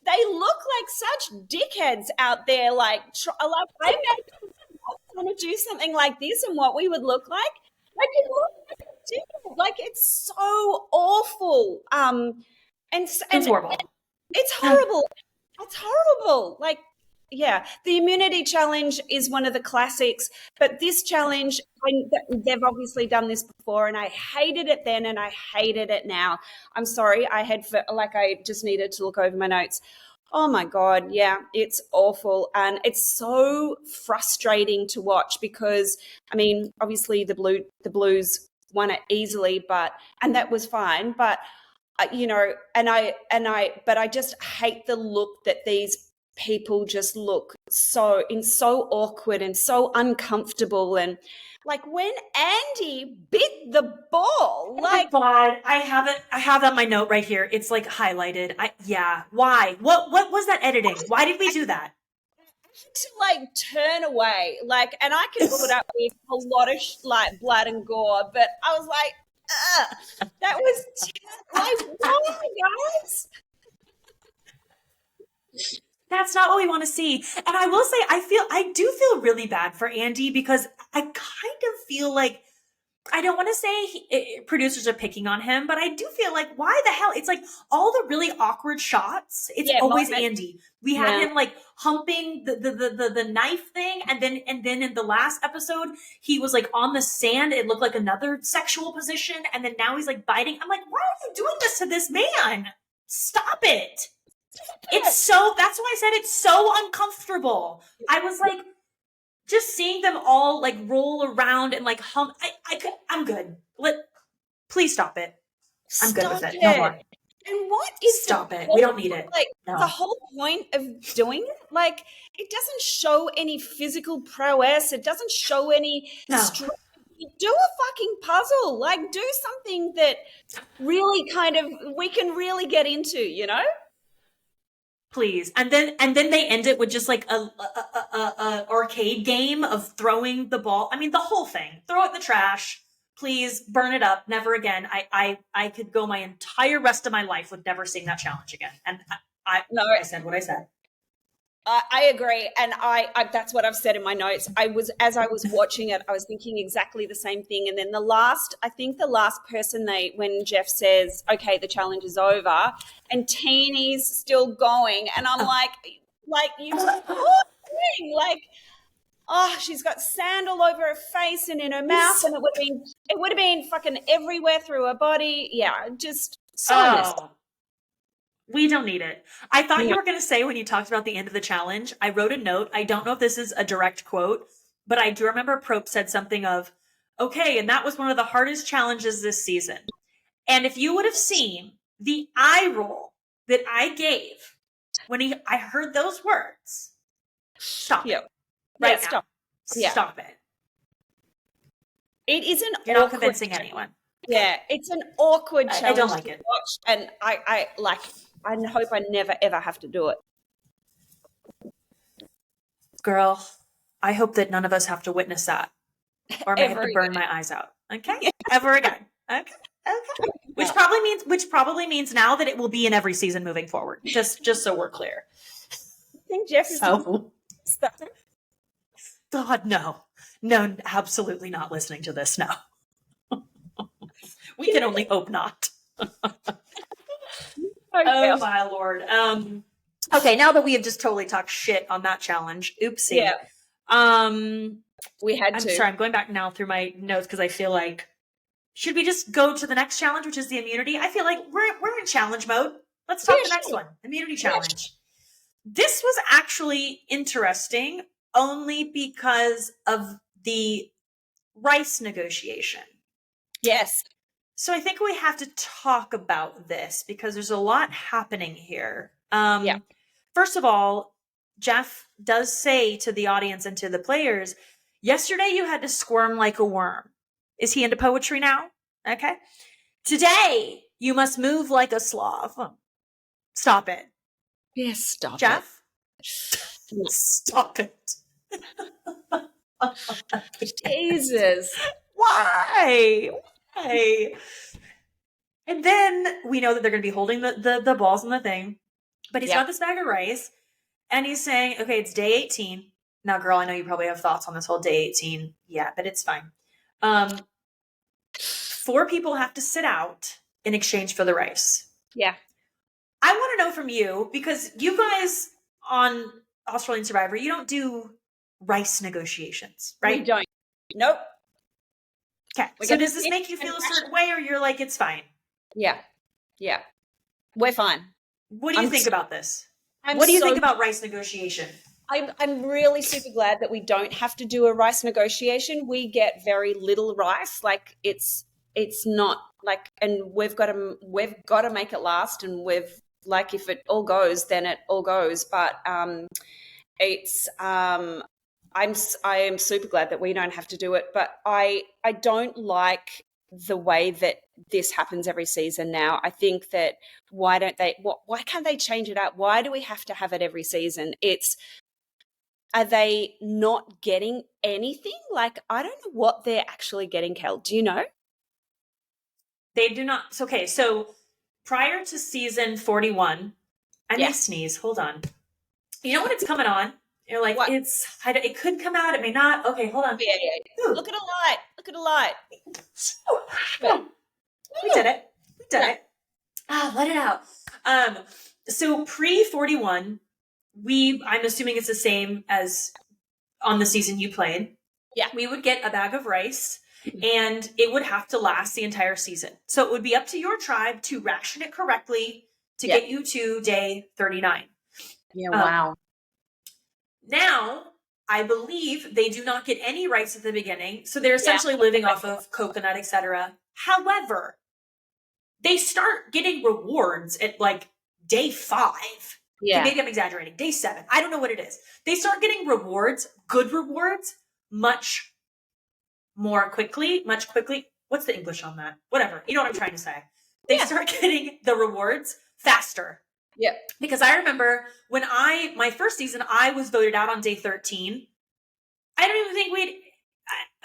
they look like such dickheads out there. Like I imagine trying to do something like this and what we would look like. Like it looks like a dickhead. Like it's so awful. It's horrible. It's horrible. It's horrible. Like. Yeah, the immunity challenge is one of the classics, but this challenge, they've obviously done this before, and I hated it then and I hated it now. I'm sorry, I just needed to look over my notes. Oh my God, yeah, it's awful, and it's so frustrating to watch because, I mean, obviously the Blues won it easily, and that was fine, but but I just hate the look that these people just look so awkward and so uncomfortable. And like when Andy bit the ball, like I have that my note right here. It's like highlighted. Why? What was that editing? Why did we do that? To like turn away, like, and I can put up with a lot of like blood and gore, but I was like, that was like, why, guys? That's not what we want to see. And I will say, I do feel really bad for Andy because I kind of feel like, I don't want to say producers are picking on him, but I do feel like, why the hell? It's like all the really awkward shots. It's always Andy. We had him like humping the knife thing. And then in the last episode, he was like on the sand. It looked like another sexual position. And then now he's like biting. I'm like, why are you doing this to this man? Stop it. That's why I said it's so uncomfortable. I was like, just seeing them all like roll around and like hum. I'm good. Please stop it. I'm good with it. No more. And what is stop it? We don't need it. Like no. The whole point of doing it, like it doesn't show any physical prowess. It doesn't show any strength. Do a fucking puzzle. Like do something that really kind of we can really get into. You know. Please. And then they end it with just like a arcade game of throwing the ball. I mean, the whole thing. Throw it in the trash. Please burn it up. Never again. I could go my entire rest of my life with never seeing that challenge again. And I said what I said. I agree, and I that's what I've said in my notes. As I was watching it, I was thinking exactly the same thing. And then the last person when Jeff says, "Okay, the challenge is over," and Teeny's still going, and I'm like you poor thing, like. Oh, she's got sand all over her face and in her mouth, and it would have been fucking everywhere through her body. Yeah, just so messed up. We don't need it. I thought you were going to say when you talked about the end of the challenge, I wrote a note. I don't know if this is a direct quote, but I do remember Probe said something of, okay, and that was one of the hardest challenges this season. And if you would have seen the eye roll that I gave when I heard those words, stop it. Right now. Stop. Yeah. Stop it. It isn't You're not convincing anyone. Yeah, it's an awkward challenge I don't like it. watch, and I hope I never ever have to do it. Girl, I hope that none of us have to witness that, or may have to burn Again. my eyes out. Okay, ever again. Okay. Which probably means now that it will be in every season moving forward. Just so we're clear. I think Jeff is God, no, absolutely not listening to this. No, we can only hope not. Oh my Lord. Okay, now that we have just totally talked shit on that challenge, oopsie. Yeah. We had I'm to. sorry, I'm going back now through my notes because I feel like, should we just go to the next challenge, which is the immunity? I feel like we're in challenge mode. Let's talk the next one, immunity challenge. This was actually interesting only because of the rice negotiation. Yes. So I think we have to talk about this because there's a lot happening here. First of all, Jeff does say to the audience and to the players, yesterday you had to squirm like a worm. Is he into poetry now? Okay. Today you must move like a sloth. Stop it. Yes, stop Jeff? it. Stop it. Jesus. Why? And then we know that they're going to be holding the balls in the thing, but he's got this bag of rice and he's saying, okay, it's day 18. Now, girl, I know you probably have thoughts on this whole day 18. Yeah, but it's fine. 4 people have to sit out in exchange for the rice. Yeah. I want to know from you, because you guys on Australian Survivor, you don't do rice negotiations, right? We don't. Nope. Okay. So does this make you feel a certain way, or you're like, it's fine? Yeah. Yeah. We're fine. What do you think about this? What do you think about rice negotiation? I'm really super glad that we don't have to do a rice negotiation. We get very little rice. Like it's not like, and we've got to make it last, and we've, like, if it all goes, then it all goes. But I am super glad that we don't have to do it. But I don't like the way that this happens every season now. I think that why can't they change it up? Why do we have to have it every season? Are they not getting anything? Like, I don't know what they're actually getting, Kel. Do you know? They do not. Okay, so prior to season 41, I may sneeze. Hold on. You know when it's coming on? You're like, what? It could come out. It may not. Okay, hold on. Yeah. Look at a light. We did it. Let it out. So pre-41, I'm assuming it's the same as on the season you played. Yeah. We would get a bag of rice, and it would have to last the entire season. So it would be up to your tribe to ration it correctly to get you to day 39. Yeah, wow. Now, I believe they do not get any rice at the beginning, so they're essentially living off of coconut, etc. However, they start getting rewards at like day 5. Yeah. Maybe I'm exaggerating. Day 7. I don't know what it is. They start getting rewards, good rewards, much quickly. What's the English on that? Whatever. You know what I'm trying to say. They start getting the rewards faster. Yeah. Because I remember when my first season, I was voted out on day 13. I don't even think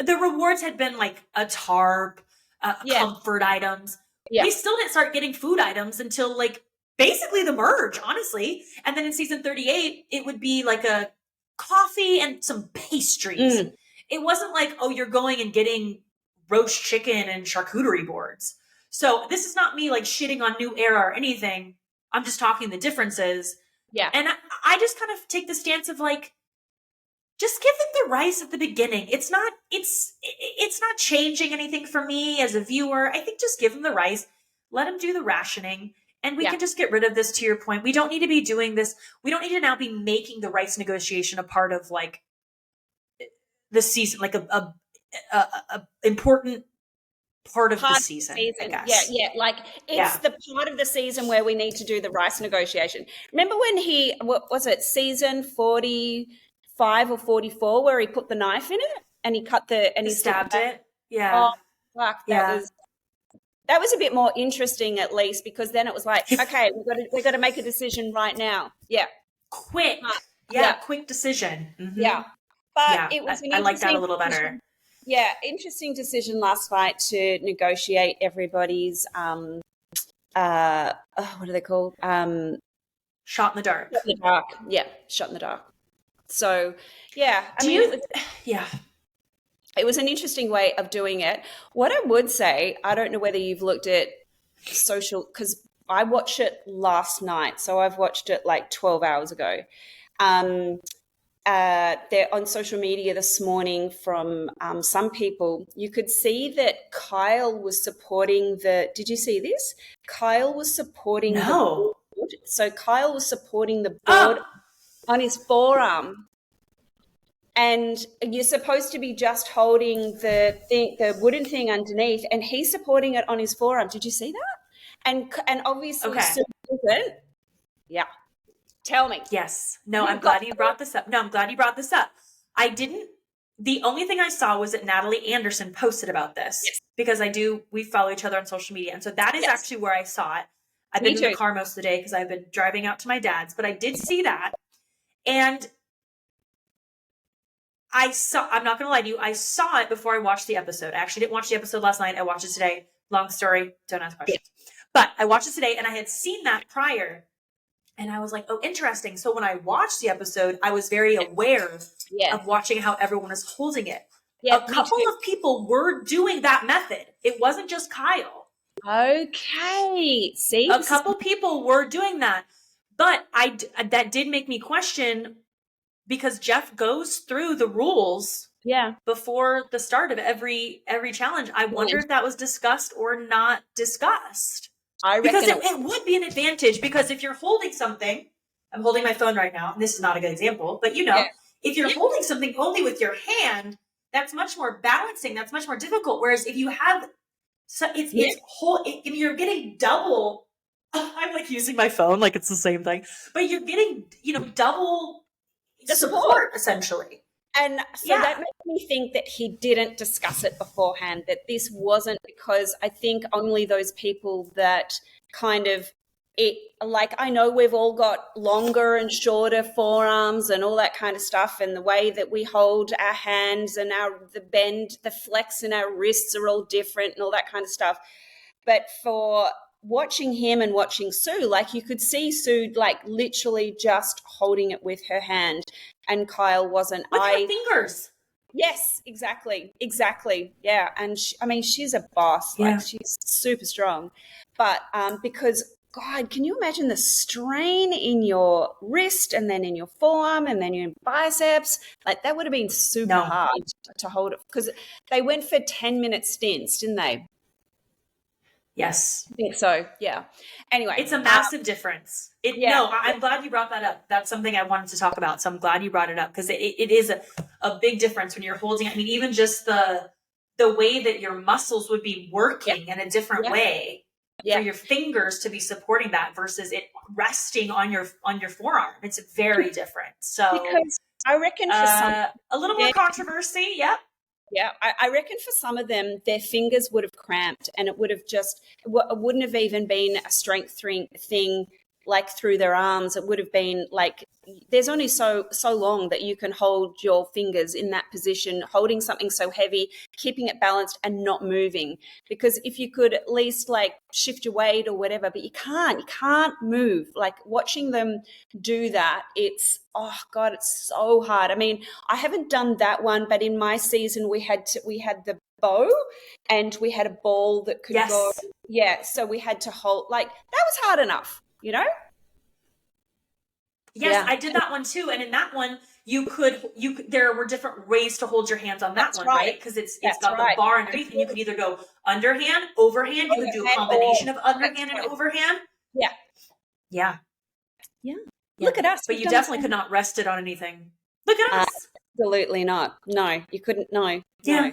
the rewards had been like a tarp, comfort items. Yeah. We still didn't start getting food items until like basically the merge, honestly. And then in season 38, it would be like a coffee and some pastries. It wasn't like, oh, you're going and getting roast chicken and charcuterie boards. So this is not me like shitting on New Era or anything. I'm just talking the differences. Yeah. And I just kind of take the stance of like, just give them the rice at the beginning. It's not changing anything for me as a viewer. I think just give them the rice, let them do the rationing, and we can just get rid of this. To your point, we don't need to be doing this. We don't need to now be making the rice negotiation a part of like the season, like a important part of the season. I guess. Yeah. Like it's the part of the season where we need to do the rice negotiation. Remember when what was it, season 45 or 44, where he put the knife in it and he cut he stabbed it? Yeah. Oh, fuck. That That was a bit more interesting, at least, because then it was like, okay, we've got to make a decision right now. Yeah, quick. Quick decision. Mm-hmm. Yeah, but it was. I like that a little better. Yeah, interesting decision last night to negotiate everybody's. What are they called? Shot in the dark. Shot in the dark. Yeah, shot in the dark. So, yeah, it was an interesting way of doing it. What I would say, I don't know whether you've looked at social, because I watched it last night, so I've watched it like 12 hours ago. They're on social media this morning from some people. You could see that Kyle was supporting did you see this? Kyle was supporting the board. So Kyle was supporting the board on his forearm. And you're supposed to be just holding the wooden thing underneath, and he's supporting it on his forearm. Did you see that? And obviously Sue didn't. Yeah. Tell me. Yes. No, I'm glad you brought this up. I didn't. The only thing I saw was that Natalie Anderson posted about this because we follow each other on social media. And so that is actually where I saw it. I've been in the car most of the day because I've been driving out to my dad's, but I did see that. And I'm not going to lie to you, I saw it before I watched the episode. I actually didn't watch the episode last night. I watched it today. Long story. Don't ask questions. But I watched it today and I had seen that prior. And I was like, oh, interesting. So when I watched the episode, I was very aware of watching how everyone was holding it. Yeah, a couple of people were doing that method. It wasn't just Kyle. Okay. See? A couple people were doing that. But that did make me question, because Jeff goes through the rules before the start of every challenge. I wonder if that was discussed or not discussed. I reckon because it would be an advantage, because if you're holding something, I'm holding my phone right now, and this is not a good example, but if you're holding something only with your hand, that's much more balancing. That's much more difficult. Whereas if you have, if you're getting double, I'm like using my phone like it's the same thing, but you're getting, double the support essentially. And so that makes me think that he didn't discuss it beforehand, that this wasn't, because I think only those people that kind of I know we've all got longer and shorter forearms and all that kind of stuff, and the way that we hold our hands and the bend, the flex in our wrists are all different and all that kind of stuff. But for watching him and watching Sue, like you could see Sue like literally just holding it with her hand, and Kyle wasn't. With her fingers. Yes, exactly. Yeah, and she's a boss. Like she's super strong, but because God, can you imagine the strain in your wrist and then in your forearm and then your biceps? Like that would have been super hard to hold it, because they went for 10-minute stints, didn't they? Yes. I think so, yeah. Anyway. It's a massive difference. No, I'm glad you brought that up. That's something I wanted to talk about. So I'm glad you brought it up, because it is a big difference when you're holding. I mean, even just the way that your muscles would be working in a different way for your fingers to be supporting that versus it resting on your forearm. It's very different. So because I reckon for some, a little more controversy. Yep. Yeah, I reckon for some of them, their fingers would have cramped, and it would have it wouldn't have even been a strength thing like through their arms. It would have been like, there's only so long that you can hold your fingers in that position, holding something so heavy, keeping it balanced and not moving. Because if you could at least like shift your weight or whatever, but you can't move. Like watching them do that, it's, oh God, it's so hard. I mean, I haven't done that one, but in my season we had the bow and we had a ball that could go. Yeah. So we had to hold, like, that was hard enough, Yes, I did that one too. And in that one, there were different ways to hold your hands on that one, right? Because it's got the bar underneath, and you could either go underhand, overhand. You could do a combination of underhand and overhand. Yeah. Yeah. Yeah. Look at us. But you definitely could not rest it on anything. Look at us. Absolutely not. No, you couldn't. No. Yeah. No.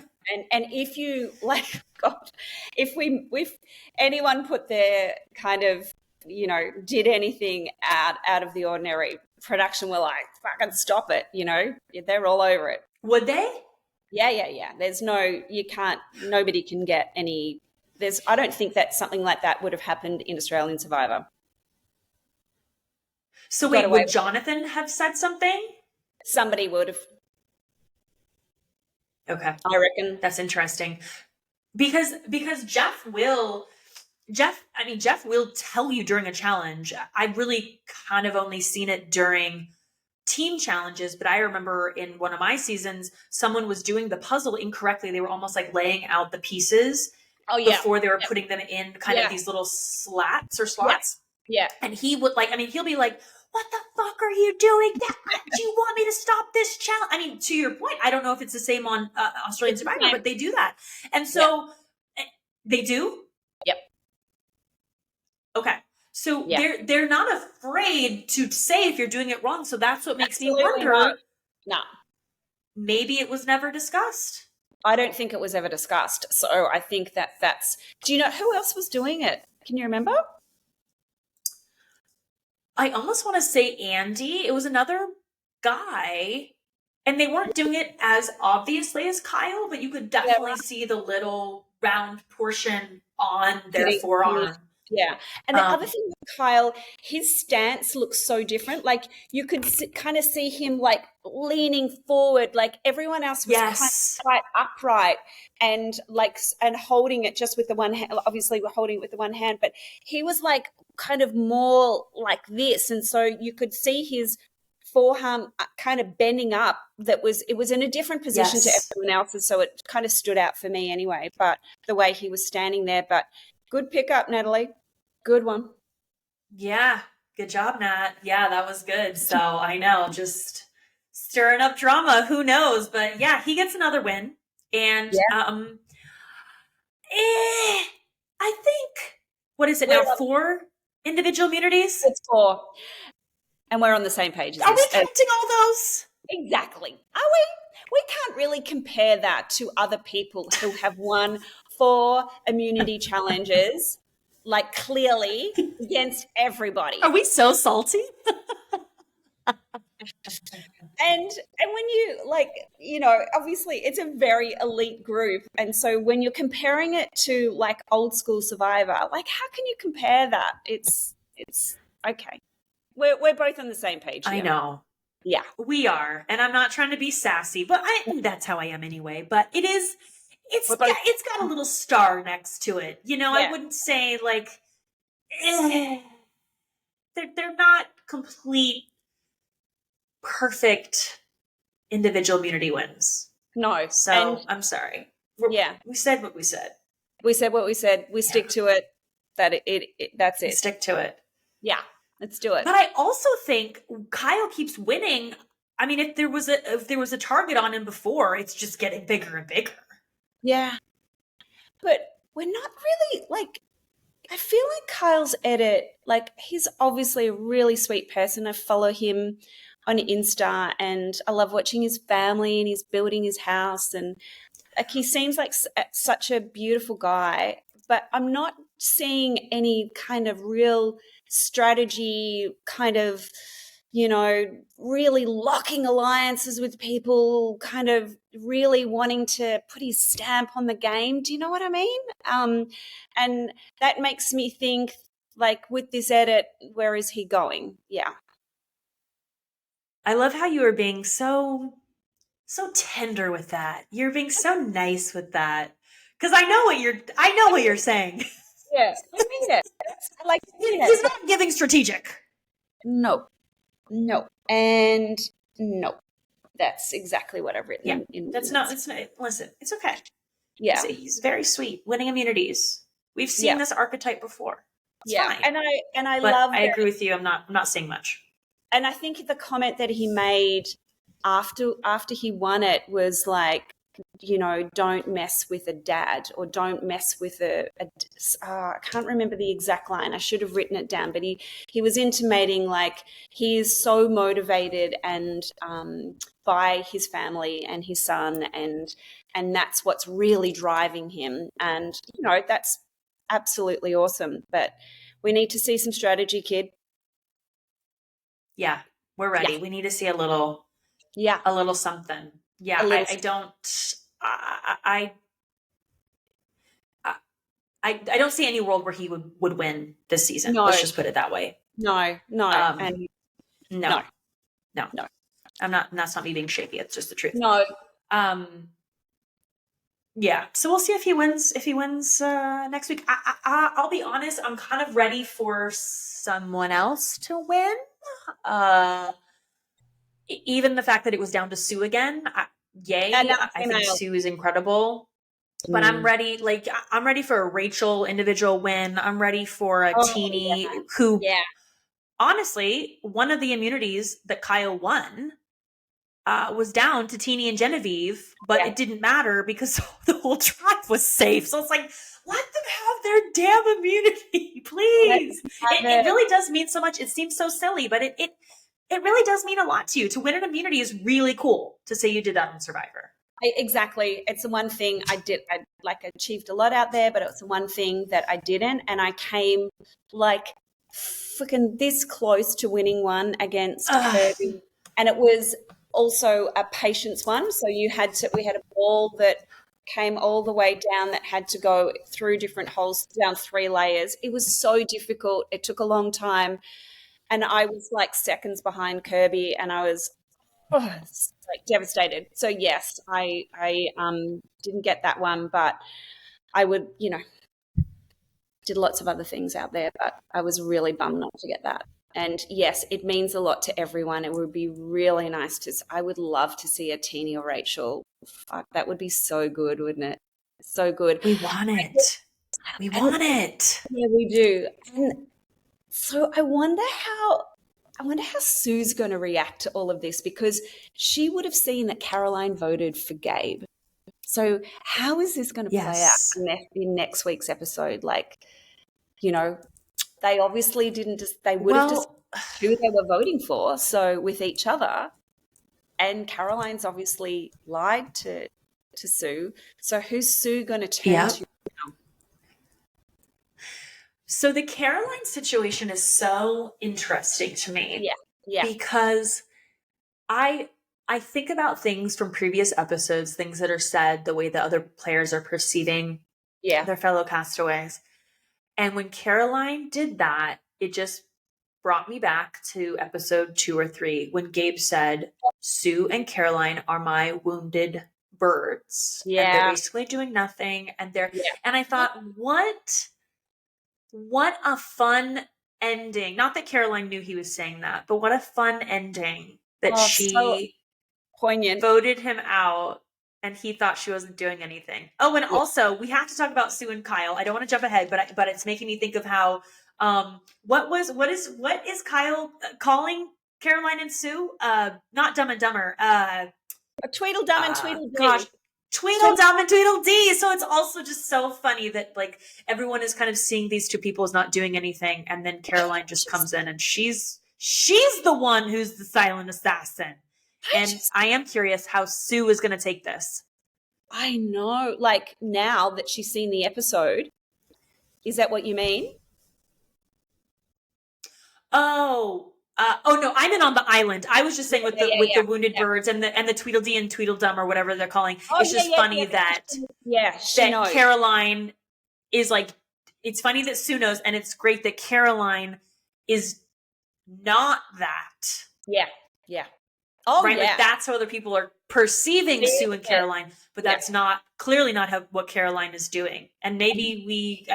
And if you, like, God, if anyone put their kind of, did anything out of the ordinary, production were like, fucking stop it, they're all over it. Would they? Yeah. There's nobody can get any I don't think that something like that would have happened in Australian Survivor. So wait, would Jonathan have said something? Somebody would have. Okay. I reckon. That's interesting. Because Jeff will tell you during a challenge. I've really kind of only seen it during team challenges, but I remember in one of my seasons, someone was doing the puzzle incorrectly. They were almost like laying out the pieces before they were putting them in kind of these little slats or slots. Yeah. And he would he'll be like, what the fuck are you doing? Do you want me to stop this challenge? I mean, to your point, I don't know if it's the same on Australian Survivor, but they do that. And so they do? Yep. Okay. So they're not afraid to say if you're doing it wrong. So that's what makes me wonder. No. Maybe it was never discussed. I don't think it was ever discussed. So I think that's. Do you know who else was doing it? Can you remember? I almost want to say Andy. It was another guy. And they weren't doing it as obviously as Kyle, but you could definitely see the little round portion on their forearm. Yeah. And the other thing with Kyle, his stance looks so different. Like you could kind of see him like leaning forward, like everyone else was kind of quite upright and holding it just with the one hand. Obviously we're holding it with the one hand, but he was like kind of more like this. And so you could see his forearm kind of bending up. It was in a different position to everyone else's. So it kind of stood out for me anyway, but the way he was standing there, but good pickup, Natalie. Good one. Yeah. Good job, Nat. Yeah, that was good. So I know, just stirring up drama. Who knows? But yeah, he gets another win. And I think, what is it now? 4 individual immunities? It's 4. And we're on the same page. Are we counting all those? Exactly. Are we? We can't really compare that to other people who have won 4 immunity challenges, like clearly against everybody. Are we so salty? And when you obviously it's a very elite group. And so when you're comparing it to like old school Survivor, like how can you compare that? It's okay. We're both on the same page here. I know. Yeah. We are. And I'm not trying to be sassy, but that's how I am anyway. But it's got a little star next to it. You know, I wouldn't say like they're not complete perfect individual immunity wins. No. So I'm sorry. We said what we said. We said what we said. We stick to it. That's it. We stick to it. Yeah. Let's do it. But I also think Kyle keeps winning. I mean, if there was a target on him before, it's just getting bigger and bigger. Yeah. But we're not really I feel like Kyle's edit, like he's obviously a really sweet person. I follow him on Insta and I love watching his family and he's building his house and like he seems like such a beautiful guy, but I'm not seeing any kind of real strategy kind of, really locking alliances with people, kind of really wanting to put his stamp on the game. Do you know what I mean? And that makes me think, like, with this edit, where is he going? Yeah. I love how you are being so tender with that. You're being so nice with that. Because I know what you're saying. Yeah, I mean it. He's not giving strategic. No. And no. That's exactly what I've written. Yeah, it's not, listen, it's okay. Yeah. He's very sweet, winning immunities. We've seen this archetype before. It's fine. And I but love I agree with you. I'm not seeing much. And I think the comment that he made after he won it was like, don't mess with a dad or don't mess with I can't remember the exact line. I should have written it down, but he was intimating like he is so motivated and by his family and his son and that's what's really driving him. And, that's absolutely awesome. But we need to see some strategy, kid. Yeah, we're ready. Yeah. We need to see a little something. Yeah, I I don't see any world where he would win this season. No. Let's just put it that way. No. And no. That's not me being shaky. It's just the truth. No. Yeah. So we'll see if he wins. If he wins next week, I'll be honest. I'm kind of ready for someone else to win. Even the fact that it was down to Sue again, yay! I think Sue is incredible. But I'm ready. Like I'm ready for a Rachel individual win. I'm ready for a Teeny who, honestly, one of the immunities that Kyle won. Was down to Teeny and Genevieve, but it didn't matter because the whole tribe was safe. So it's like, let them have their damn immunity, please. It really does mean so much. It seems so silly, but it really does mean a lot to you. To win an immunity is really cool to say you did that on Survivor. Exactly. It's the one thing I did. I achieved a lot out there, but it was the one thing that I didn't. And I came like freaking this close to winning one against Kirby. And it was also a patience one. So we had a ball that came all the way down that had to go through different holes down 3 layers. It was so difficult. It took a long time. And I was like seconds behind Kirby and I was like devastated. So yes, I didn't get that one, but I would, did lots of other things out there, but I was really bummed not to get that. And yes, it means a lot to everyone. It would be really nice I would love to see a Teeny or Rachel. Fuck, that would be so good, wouldn't it? So good. We want it. We want it. Yeah, we do. And so I wonder how Sue's going to react to all of this, because she would have seen that Caroline voted for Gabe. So how is this going to play out in next week's episode? Like, they obviously didn't they would have just who they were voting for, so with each other. And Caroline's obviously lied to Sue. So who's Sue going to turn to now? So the Caroline situation is so interesting to me. Yeah. Because I think about things from previous episodes, things that are said, the way that other players are perceiving their fellow castaways. And when Caroline did that, it just brought me back to episode 2 or 3 when Gabe said, Sue and Caroline are my wounded birds. Yeah. And they're basically doing nothing. And and I thought, what a fun ending. Not that Caroline knew he was saying that, but what a fun ending that she so poignant. Voted him out. And he thought she wasn't doing anything. Oh, and also we have to talk about Sue and Kyle. I don't want to jump ahead, but it's making me think of how what is Kyle calling Caroline and Sue? Not Dumb and Dumber. Tweedledum and Tweedledee. Gosh, Tweedledum and Tweedledee. So it's also just so funny that like everyone is kind of seeing these two people as not doing anything, and then Caroline just comes in and she's the one who's the silent assassin. And I am curious how Sue is going to take this. I know. Like, now that she's seen the episode, is that what you mean? Oh no, I meant on the island. I was just saying with the wounded birds and the Tweedledee and Tweedledum or whatever they're calling. It's just funny that knows. Caroline is like, it's funny that Sue knows, and it's great that Caroline is not that. Yeah. Oh, right? Like that's how other people are perceiving Sue and Caroline, but that's clearly not what Caroline is doing. And maybe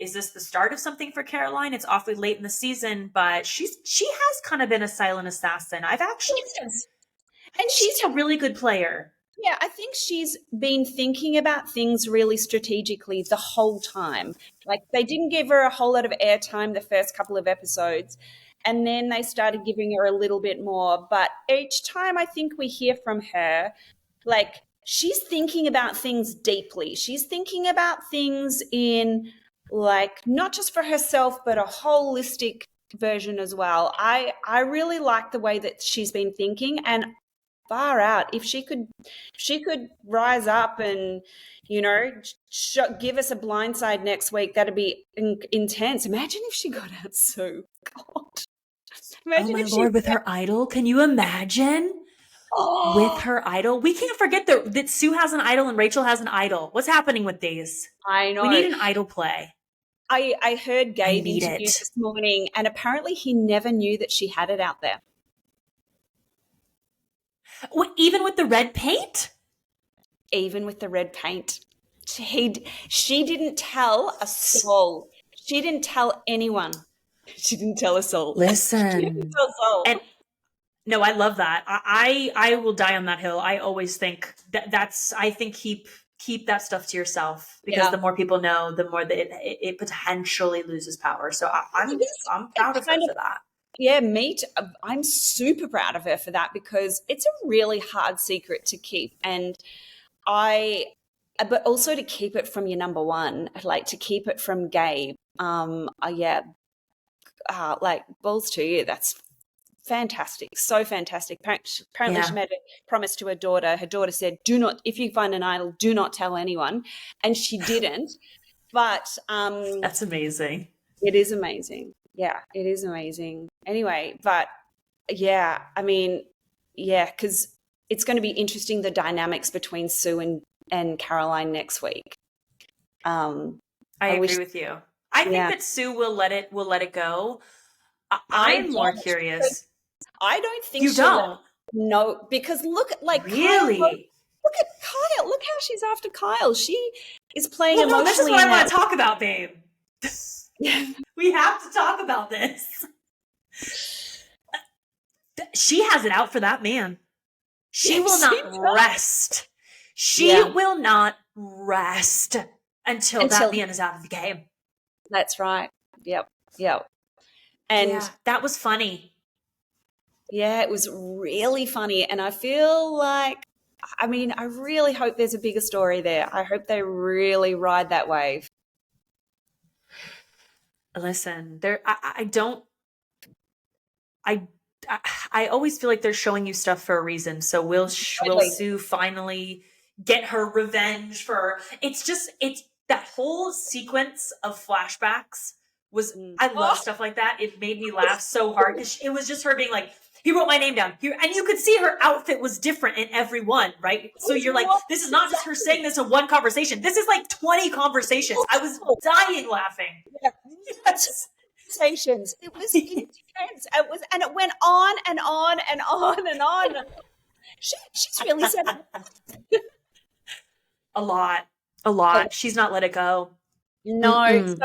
is this the start of something for Caroline? It's awfully late in the season, but she has kind of been a silent assassin. And she's a really good player. Yeah, I think she's been thinking about things really strategically the whole time. Like, they didn't give her a whole lot of airtime the first couple of episodes, and then they started giving her a little bit more. But each time I think we hear from her, like, she's thinking about things deeply. She's thinking about things in, like, not just for herself, but a holistic version as well. I really like the way that she's been thinking, and far out. If she could rise up and, give us a blindside next week, that'd be intense. Imagine if she got out Sue. God. Imagine with her idol. Can you imagine? with her idol. We can't forget that Sue has an idol and Rachel has an idol. What's happening with these? I know. We need an idol play. I heard Gabe interviewed this morning, and apparently he never knew that she had it out there. What, even with the red paint? Even with the red paint. She didn't tell a soul. She didn't tell anyone. She didn't tell a soul. Listen. She didn't tell a soul. And no, I love that. I will die on that hill. I always think that's I think keep that stuff to yourself, because the more people know, the more that it potentially loses power. So I'm proud of her for that. Yeah, I'm super proud of her for that, because it's a really hard secret to keep. And but also to keep it from your number one, like to keep it from Gabe. Like balls to you. That's fantastic. So fantastic. Apparently she made a promise to her daughter. Her daughter said, if you find an idol, do not tell anyone. And she didn't. But that's amazing. It is amazing. Yeah, it is amazing. Anyway, but yeah, I mean, yeah, because it's going to be interesting, the dynamics between Sue and Caroline next week. I agree with you. I think that Sue will let it go. I'm more curious. I don't think you don't. No, because look at really. Kyle, look at Kyle. Look how she's after Kyle. She is playing emotionally. No, this is what I want to talk about, babe. We have to talk about this. She has it out for that man. She will not rest. She will not rest until that man is out of the game. That's right. Yep. And that was funny. Yeah, it was really funny. And I feel like, I mean, I really hope there's a bigger story there. I hope they really ride that wave. Listen, I always feel like they're showing you stuff for a reason. So will Sue finally get her revenge for, it's that whole sequence of flashbacks was, I love stuff like that. It made me laugh so hard, because it was just her being like, he wrote my name down here, and you could see her outfit was different in every one, right? So you're like, this is not just her saying this in one conversation. This is like 20 conversations. I was dying laughing. Yeah. Yes. Conversations. It was intense. And it went on and on and on and on. She's really said a lot. She's not let it go. No.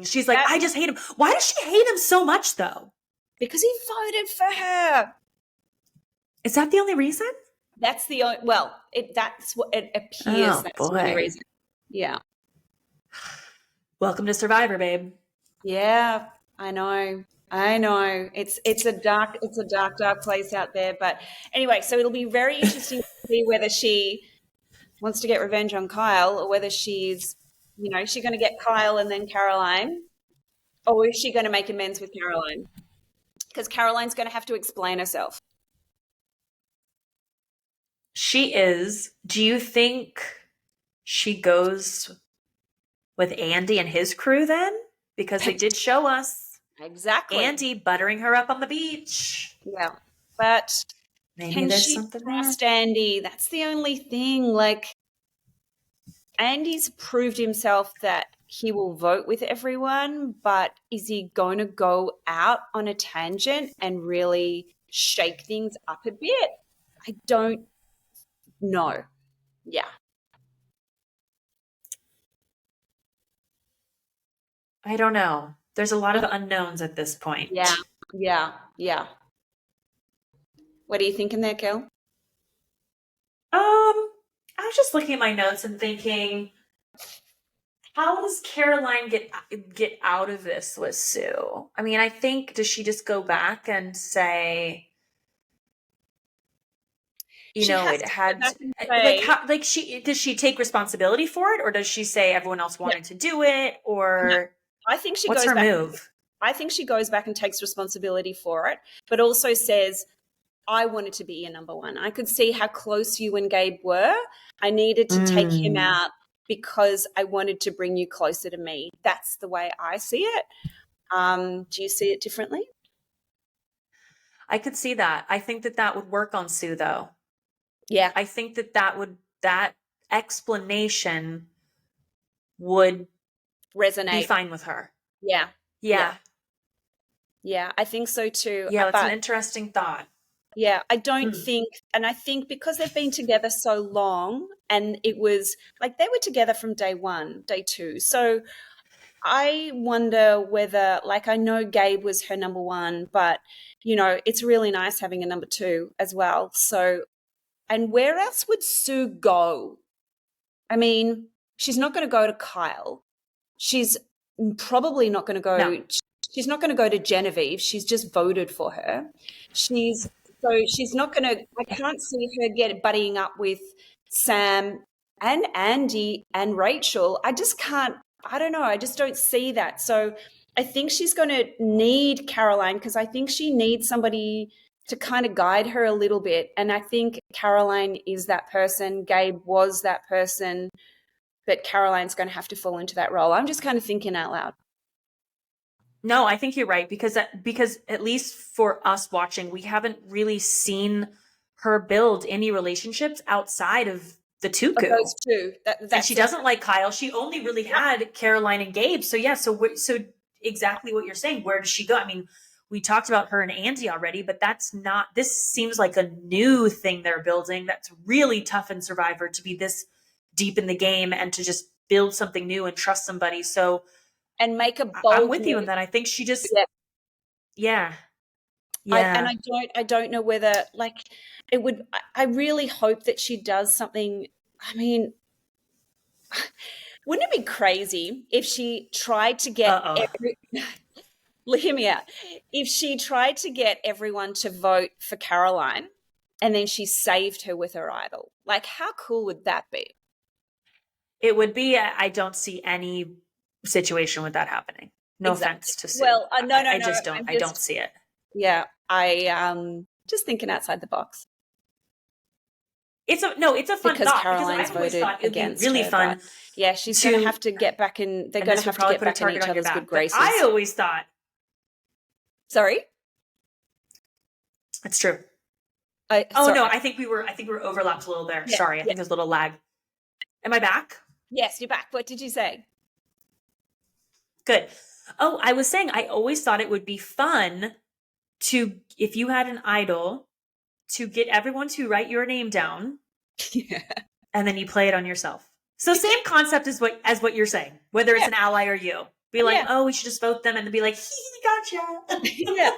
She's like, I just hate him. Why does she hate him so much, though? Because he voted for her. Is that the only reason? That's the only, that's what it appears. That's the only reason. Yeah. Welcome to Survivor, babe. Yeah, I know. It's a dark place out there. But anyway, so it'll be very interesting to see whether she wants to get revenge on Kyle, or whether she's, is she going to get Kyle and then Caroline, or is she going to make amends with Caroline? Because Caroline's going to have to explain herself. She is. Do you think she goes with Andy and his crew then? Because they did show us Andy buttering her up on the beach. Yeah, but maybe there's something trust Andy? That's the only thing. Like, Andy's proved himself that he will vote with everyone, but is he going to go out on a tangent and really shake things up a bit? I don't know. Yeah. I don't know. There's a lot of unknowns at this point. Yeah. What are you thinking there, Kel? I was just looking at my notes and thinking, how does Caroline get out of this with Sue? I mean, I think, does she just go back and say, it had does she take responsibility for it, or does she say everyone else wanted to do it, or no. I think she what's goes her back. move? I think she goes back and takes responsibility for it, but also says, I wanted to be your number one. I could see how close you and Gabe were. I needed to take him out because I wanted to bring you closer to me. That's the way I see it. Do you see it differently? I could see that. I think that would work on Sue, though. Yeah. I think that explanation would Resonate. be fine with her. Yeah. Yeah. Yeah, I think so too. Yeah, that's an interesting thought. Yeah, I don't think, and I think because they've been together so long, and it was like they were together from day one, day two. So I wonder whether, like, I know Gabe was her number one, but, you know, it's really nice having a number two as well. So, and where else would Sue go? I mean, she's not going to go to Kyle. She's probably not going to go. No. She's not going to go to Genevieve. She's just voted for her. She's not going to. I can't see her buddying up with Sam and Andy and Rachel. I just can't. I don't know. I just don't see that. So I think she's going to need Caroline, because I think she needs somebody to kind of guide her a little bit. And I think Caroline is that person. Gabe was that person. But Caroline's going to have to fall into that role. I'm just kind of thinking out loud. No, I think you're right, because at least for us watching, we haven't really seen her build any relationships outside of the Tuku. Those two. And she doesn't like Kyle. She only really had Caroline and Gabe. So yeah, so exactly what you're saying. Where does she go? I mean, we talked about her and Andy already, but this seems like a new thing they're building. That's really tough in Survivor, to be this deep in the game and to just build something new and trust somebody. So, and make a bold I'm with you in that. I think she just, yeah. I don't know whether, like, it would. I really hope that she does something. I mean, wouldn't it be crazy if she tried to get hear me out. If she tried to get everyone to vote for Caroline, and then she saved her with her idol, like, how cool would that be? It would be. I don't see any situation with that happening. No offense to Sue. Well, no. I just don't. I don't see it. Yeah, I just thinking outside the box. It's a fun because thought. Caroline's because voted against really her, fun. Yeah, she's going to have to get back in. They're going to have to get back in each other's good graces. I always thought. Sorry. That's true. Sorry. No, I think we were overlapped a little there. Yeah, sorry, I think there's a little lag. Am I back? Yes, you're back. What did you say? Good. Oh, I was saying I always thought it would be fun to, if you had an idol, to get everyone to write your name down, and then you play it on yourself. So same concept as what you're saying, whether it's an ally or you. Be like, oh, we should just vote them, and then be like, gotcha. Yeah.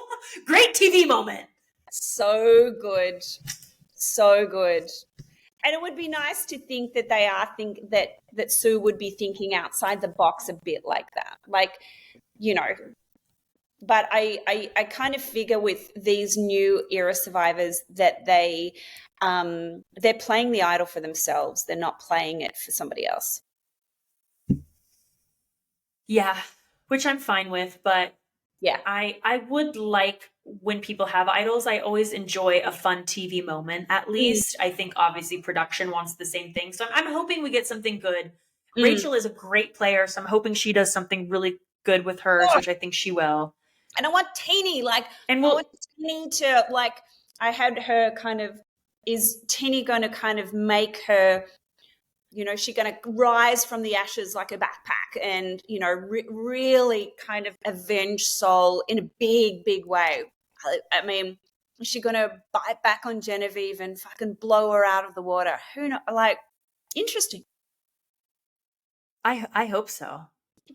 Great TV moment. So good. So good. And it would be nice to think that that Sue would be thinking outside the box a bit like that. Like, you know, but I kind of figure with these new era survivors that they're playing the idol for themselves. They're not playing it for somebody else. Yeah, which I'm fine with, but yeah, I would like, when people have idols, I always enjoy a fun TV moment. At least I think obviously production wants the same thing. So I'm hoping we get something good. Rachel is a great player, so I'm hoping she does something really good with hers, which I think she will. And I want Teeny, I want Teeny to, like, I had her kind of, is Teeny going to kind of make her, you know, she's going to rise from the ashes like a backpack and, you know, really kind of avenge Sol in a big, big way. I mean, is she going to bite back on Genevieve and fucking blow her out of the water? Who knows? Like, interesting. I hope so.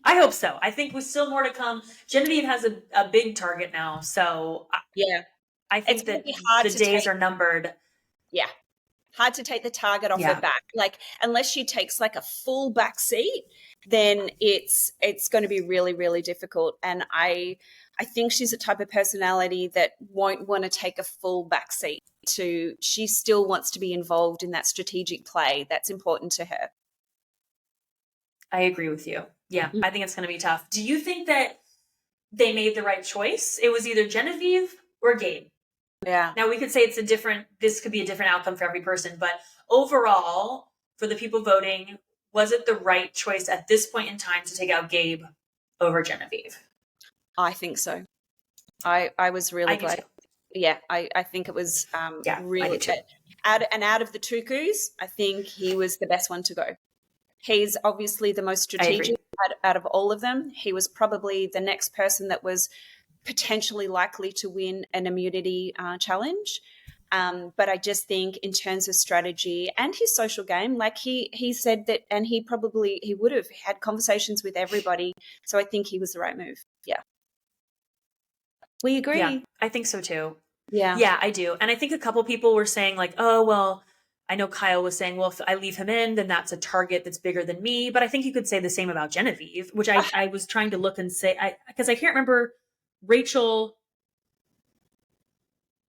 I hope so. I think with still more to come. Genevieve has a big target now, so I think that the days are numbered. Yeah. Hard to take the target off her back. Like, unless she takes like a full back seat, then it's going to be really, really difficult. And I think she's a type of personality that won't want to take a full back seat she still wants to be involved in that strategic play that's important to her. I agree with you. Yeah, I think it's going to be tough. Do you think that they made the right choice? It was either Genevieve or Gabe. Yeah. Now we could say this could be a different outcome for every person, but overall, for the people voting, was it the right choice at this point in time to take out Gabe over Genevieve? I think so. I was really glad. I think it was really too. out of the Tukus, I think he was the best one to go. He's obviously the most strategic out of all of them. He was probably the next person that was potentially likely to win an immunity challenge. But I just think in terms of strategy and his social game, like he said that, and he would have had conversations with everybody. So I think he was the right move. Yeah. We agree. Yeah, I think so too. Yeah. Yeah, I do. And I think a couple people were saying like, oh, well, I know Kyle was saying, well, if I leave him in, then that's a target that's bigger than me. But I think you could say the same about Genevieve, which I was trying to look and say, because I can't remember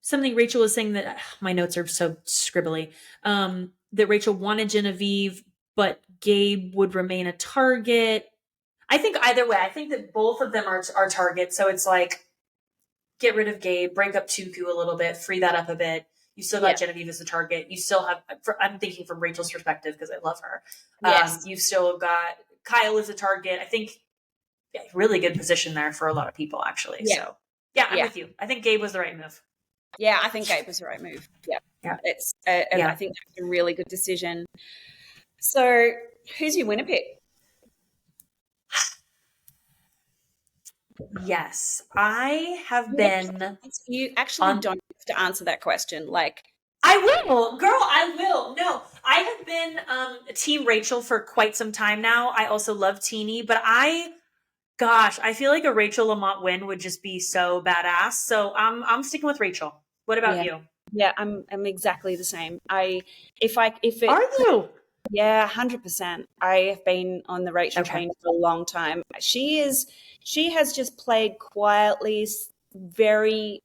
something Rachel was saying that my notes are so scribbly, that Rachel wanted Genevieve, but Gabe would remain a target. I think either way, I think that both of them are targets. So it's like, get rid of Gabe, break up Tuku a little bit, free that up a bit. You still got Genevieve as a target. You still have, I'm thinking from Rachel's perspective because I love her. Yes. You've still got Kyle as a target. I think really good position there for a lot of people, actually. Yeah. So, I'm with you. I think Gabe was the right move. Yeah, I think Gabe was the right move. Yeah. It's I think that's a really good decision. So, who's your winner pick? Yes, I have been. You actually don't have to answer that question. Like, I will, girl. I will. No, I have been Team Rachel for quite some time now. I also love Teeny, but I feel like a Rachel Lamont win would just be so badass. So I'm sticking with Rachel. What about you? Yeah, I'm exactly the same. Are you? Yeah, 100%. I have been on the Rachel train for a long time. She has just played quietly, very,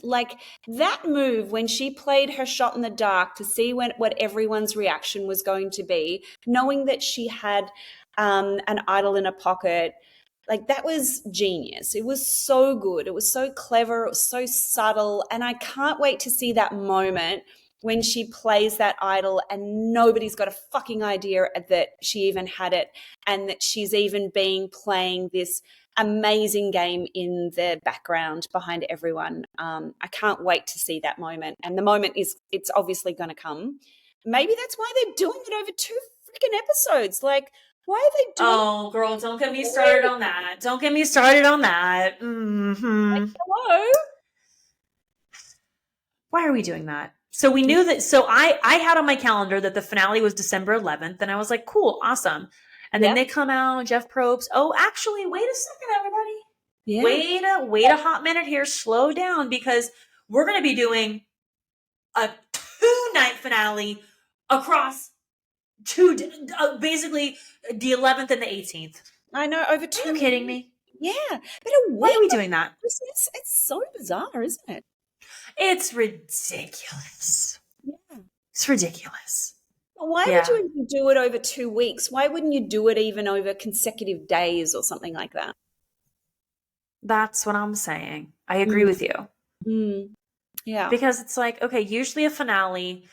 like that move when she played her shot in the dark to see what everyone's reaction was going to be, knowing that she had an idol in her pocket. Like that was genius. It was so good. It was so clever. It was so subtle. And I can't wait to see that moment when she plays that idol and nobody's got a fucking idea that she even had it and that she's even playing this amazing game in the background behind everyone. I can't wait to see that moment. And the moment it's obviously going to come. Maybe that's why they're doing it over 2 freaking episodes. Like, why are they doing Oh, girl, don't get me started on that. Don't get me started on that. Mm-hmm. Like, hello? Why are we doing that? So we knew that. So I had on my calendar that the finale was December 11th, and I was like, cool, awesome. And then they come out, Jeff Probst. Oh, actually, wait a second, everybody. Yeah. Wait a hot minute here. Slow down because we're going to be doing a 2-night finale across basically the 11th and the 18th. I know, over 2. Are you kidding me? Yeah. But why are we doing that? Christmas, it's so bizarre, isn't it? It's ridiculous. Yeah. It's ridiculous. Why would you even do it over 2 weeks? Why wouldn't you do it even over consecutive days or something like that? That's what I'm saying. I agree with you. Mm. Yeah. Because it's like, okay, usually a finale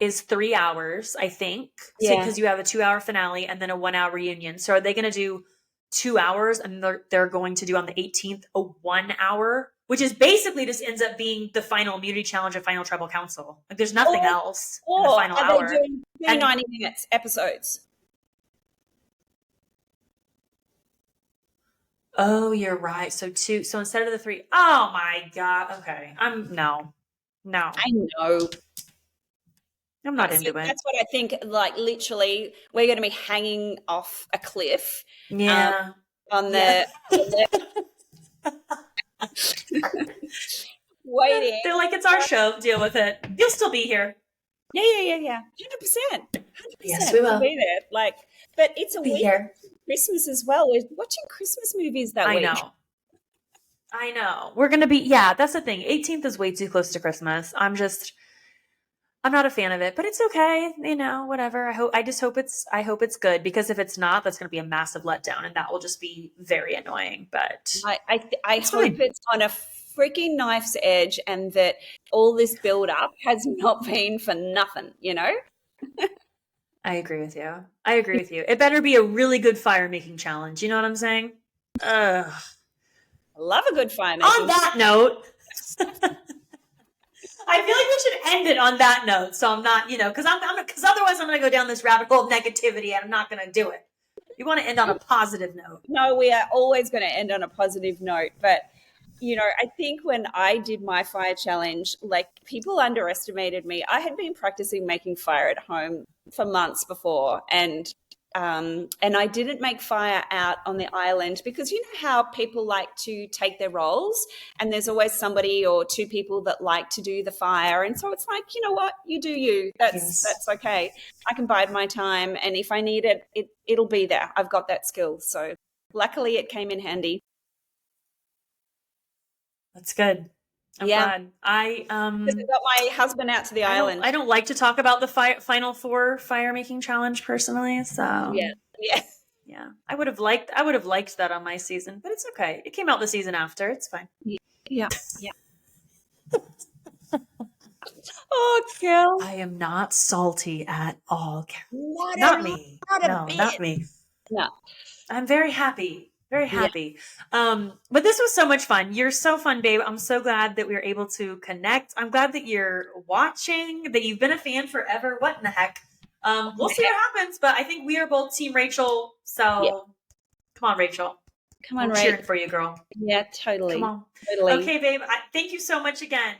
is 3 hours, I think. Yeah. Because you have a 2-hour finale and then a 1-hour reunion. So are they going to do 2 hours and they're going to do on the 18th a 1 hour? Which is basically just ends up being the final immunity challenge of Final Tribal Council. Like there's nothing else in the final hour. They doing 90 minutes episodes? Oh, you're right. So instead of the 3, oh my God. Okay. No. I know. I'm not into it. That's what I think. Like literally, we're going to be hanging off a cliff. Yeah. On the waiting. They're like, it's our show. Deal with it. You'll still be here. Yeah. 100%. Yes, we will. We'll be there. Like, but it's a week here. Christmas as well. We're watching Christmas movies that week. I know. We're going to be, that's the thing. 18th is way too close to Christmas. I'm not a fan of it, but it's okay. Whatever. I hope it's good because if it's not, that's going to be a massive letdown and that will just be very annoying. But I hope it's on a freaking knife's edge and that all this build up has not been for nothing, I agree with you. It better be a really good fire making challenge. You know what I'm saying? I love a good fire making. On that note, I feel like we should end it on that note. So I'm not, because because otherwise I'm going to go down this rabbit hole of negativity and I'm not going to do it. You want to end on a positive note. No, we are always going to end on a positive note. But, I think when I did my fire challenge, like people underestimated me. I had been practicing making fire at home for months before. And I didn't make fire out on the island because you know how people like to take their roles and there's always somebody or two people that like to do the fire. And so it's like, you know what, you do you. That's okay. I can bide my time. And if I need it, it'll be there. I've got that skill. So luckily it came in handy. That's good. I'm glad. I got my husband out to the island. I don't like to talk about the final four fire making challenge personally. So yeah. I would have liked that on my season, but it's okay. It came out the season after. It's fine. Yeah. Oh, Kel. I am not salty at all. Not me. Not me. No. I'm very happy. Very happy. Yeah. But this was so much fun. You're so fun, babe. I'm so glad that we were able to connect. I'm glad that you're watching, that you've been a fan forever. What in the heck? We'll see what happens, but I think we are both Team Rachel. So come on, Rachel. Come on, Rachel. Cheering for you, girl. Yeah, totally. Come on. Totally. Okay, babe. Thank you so much again.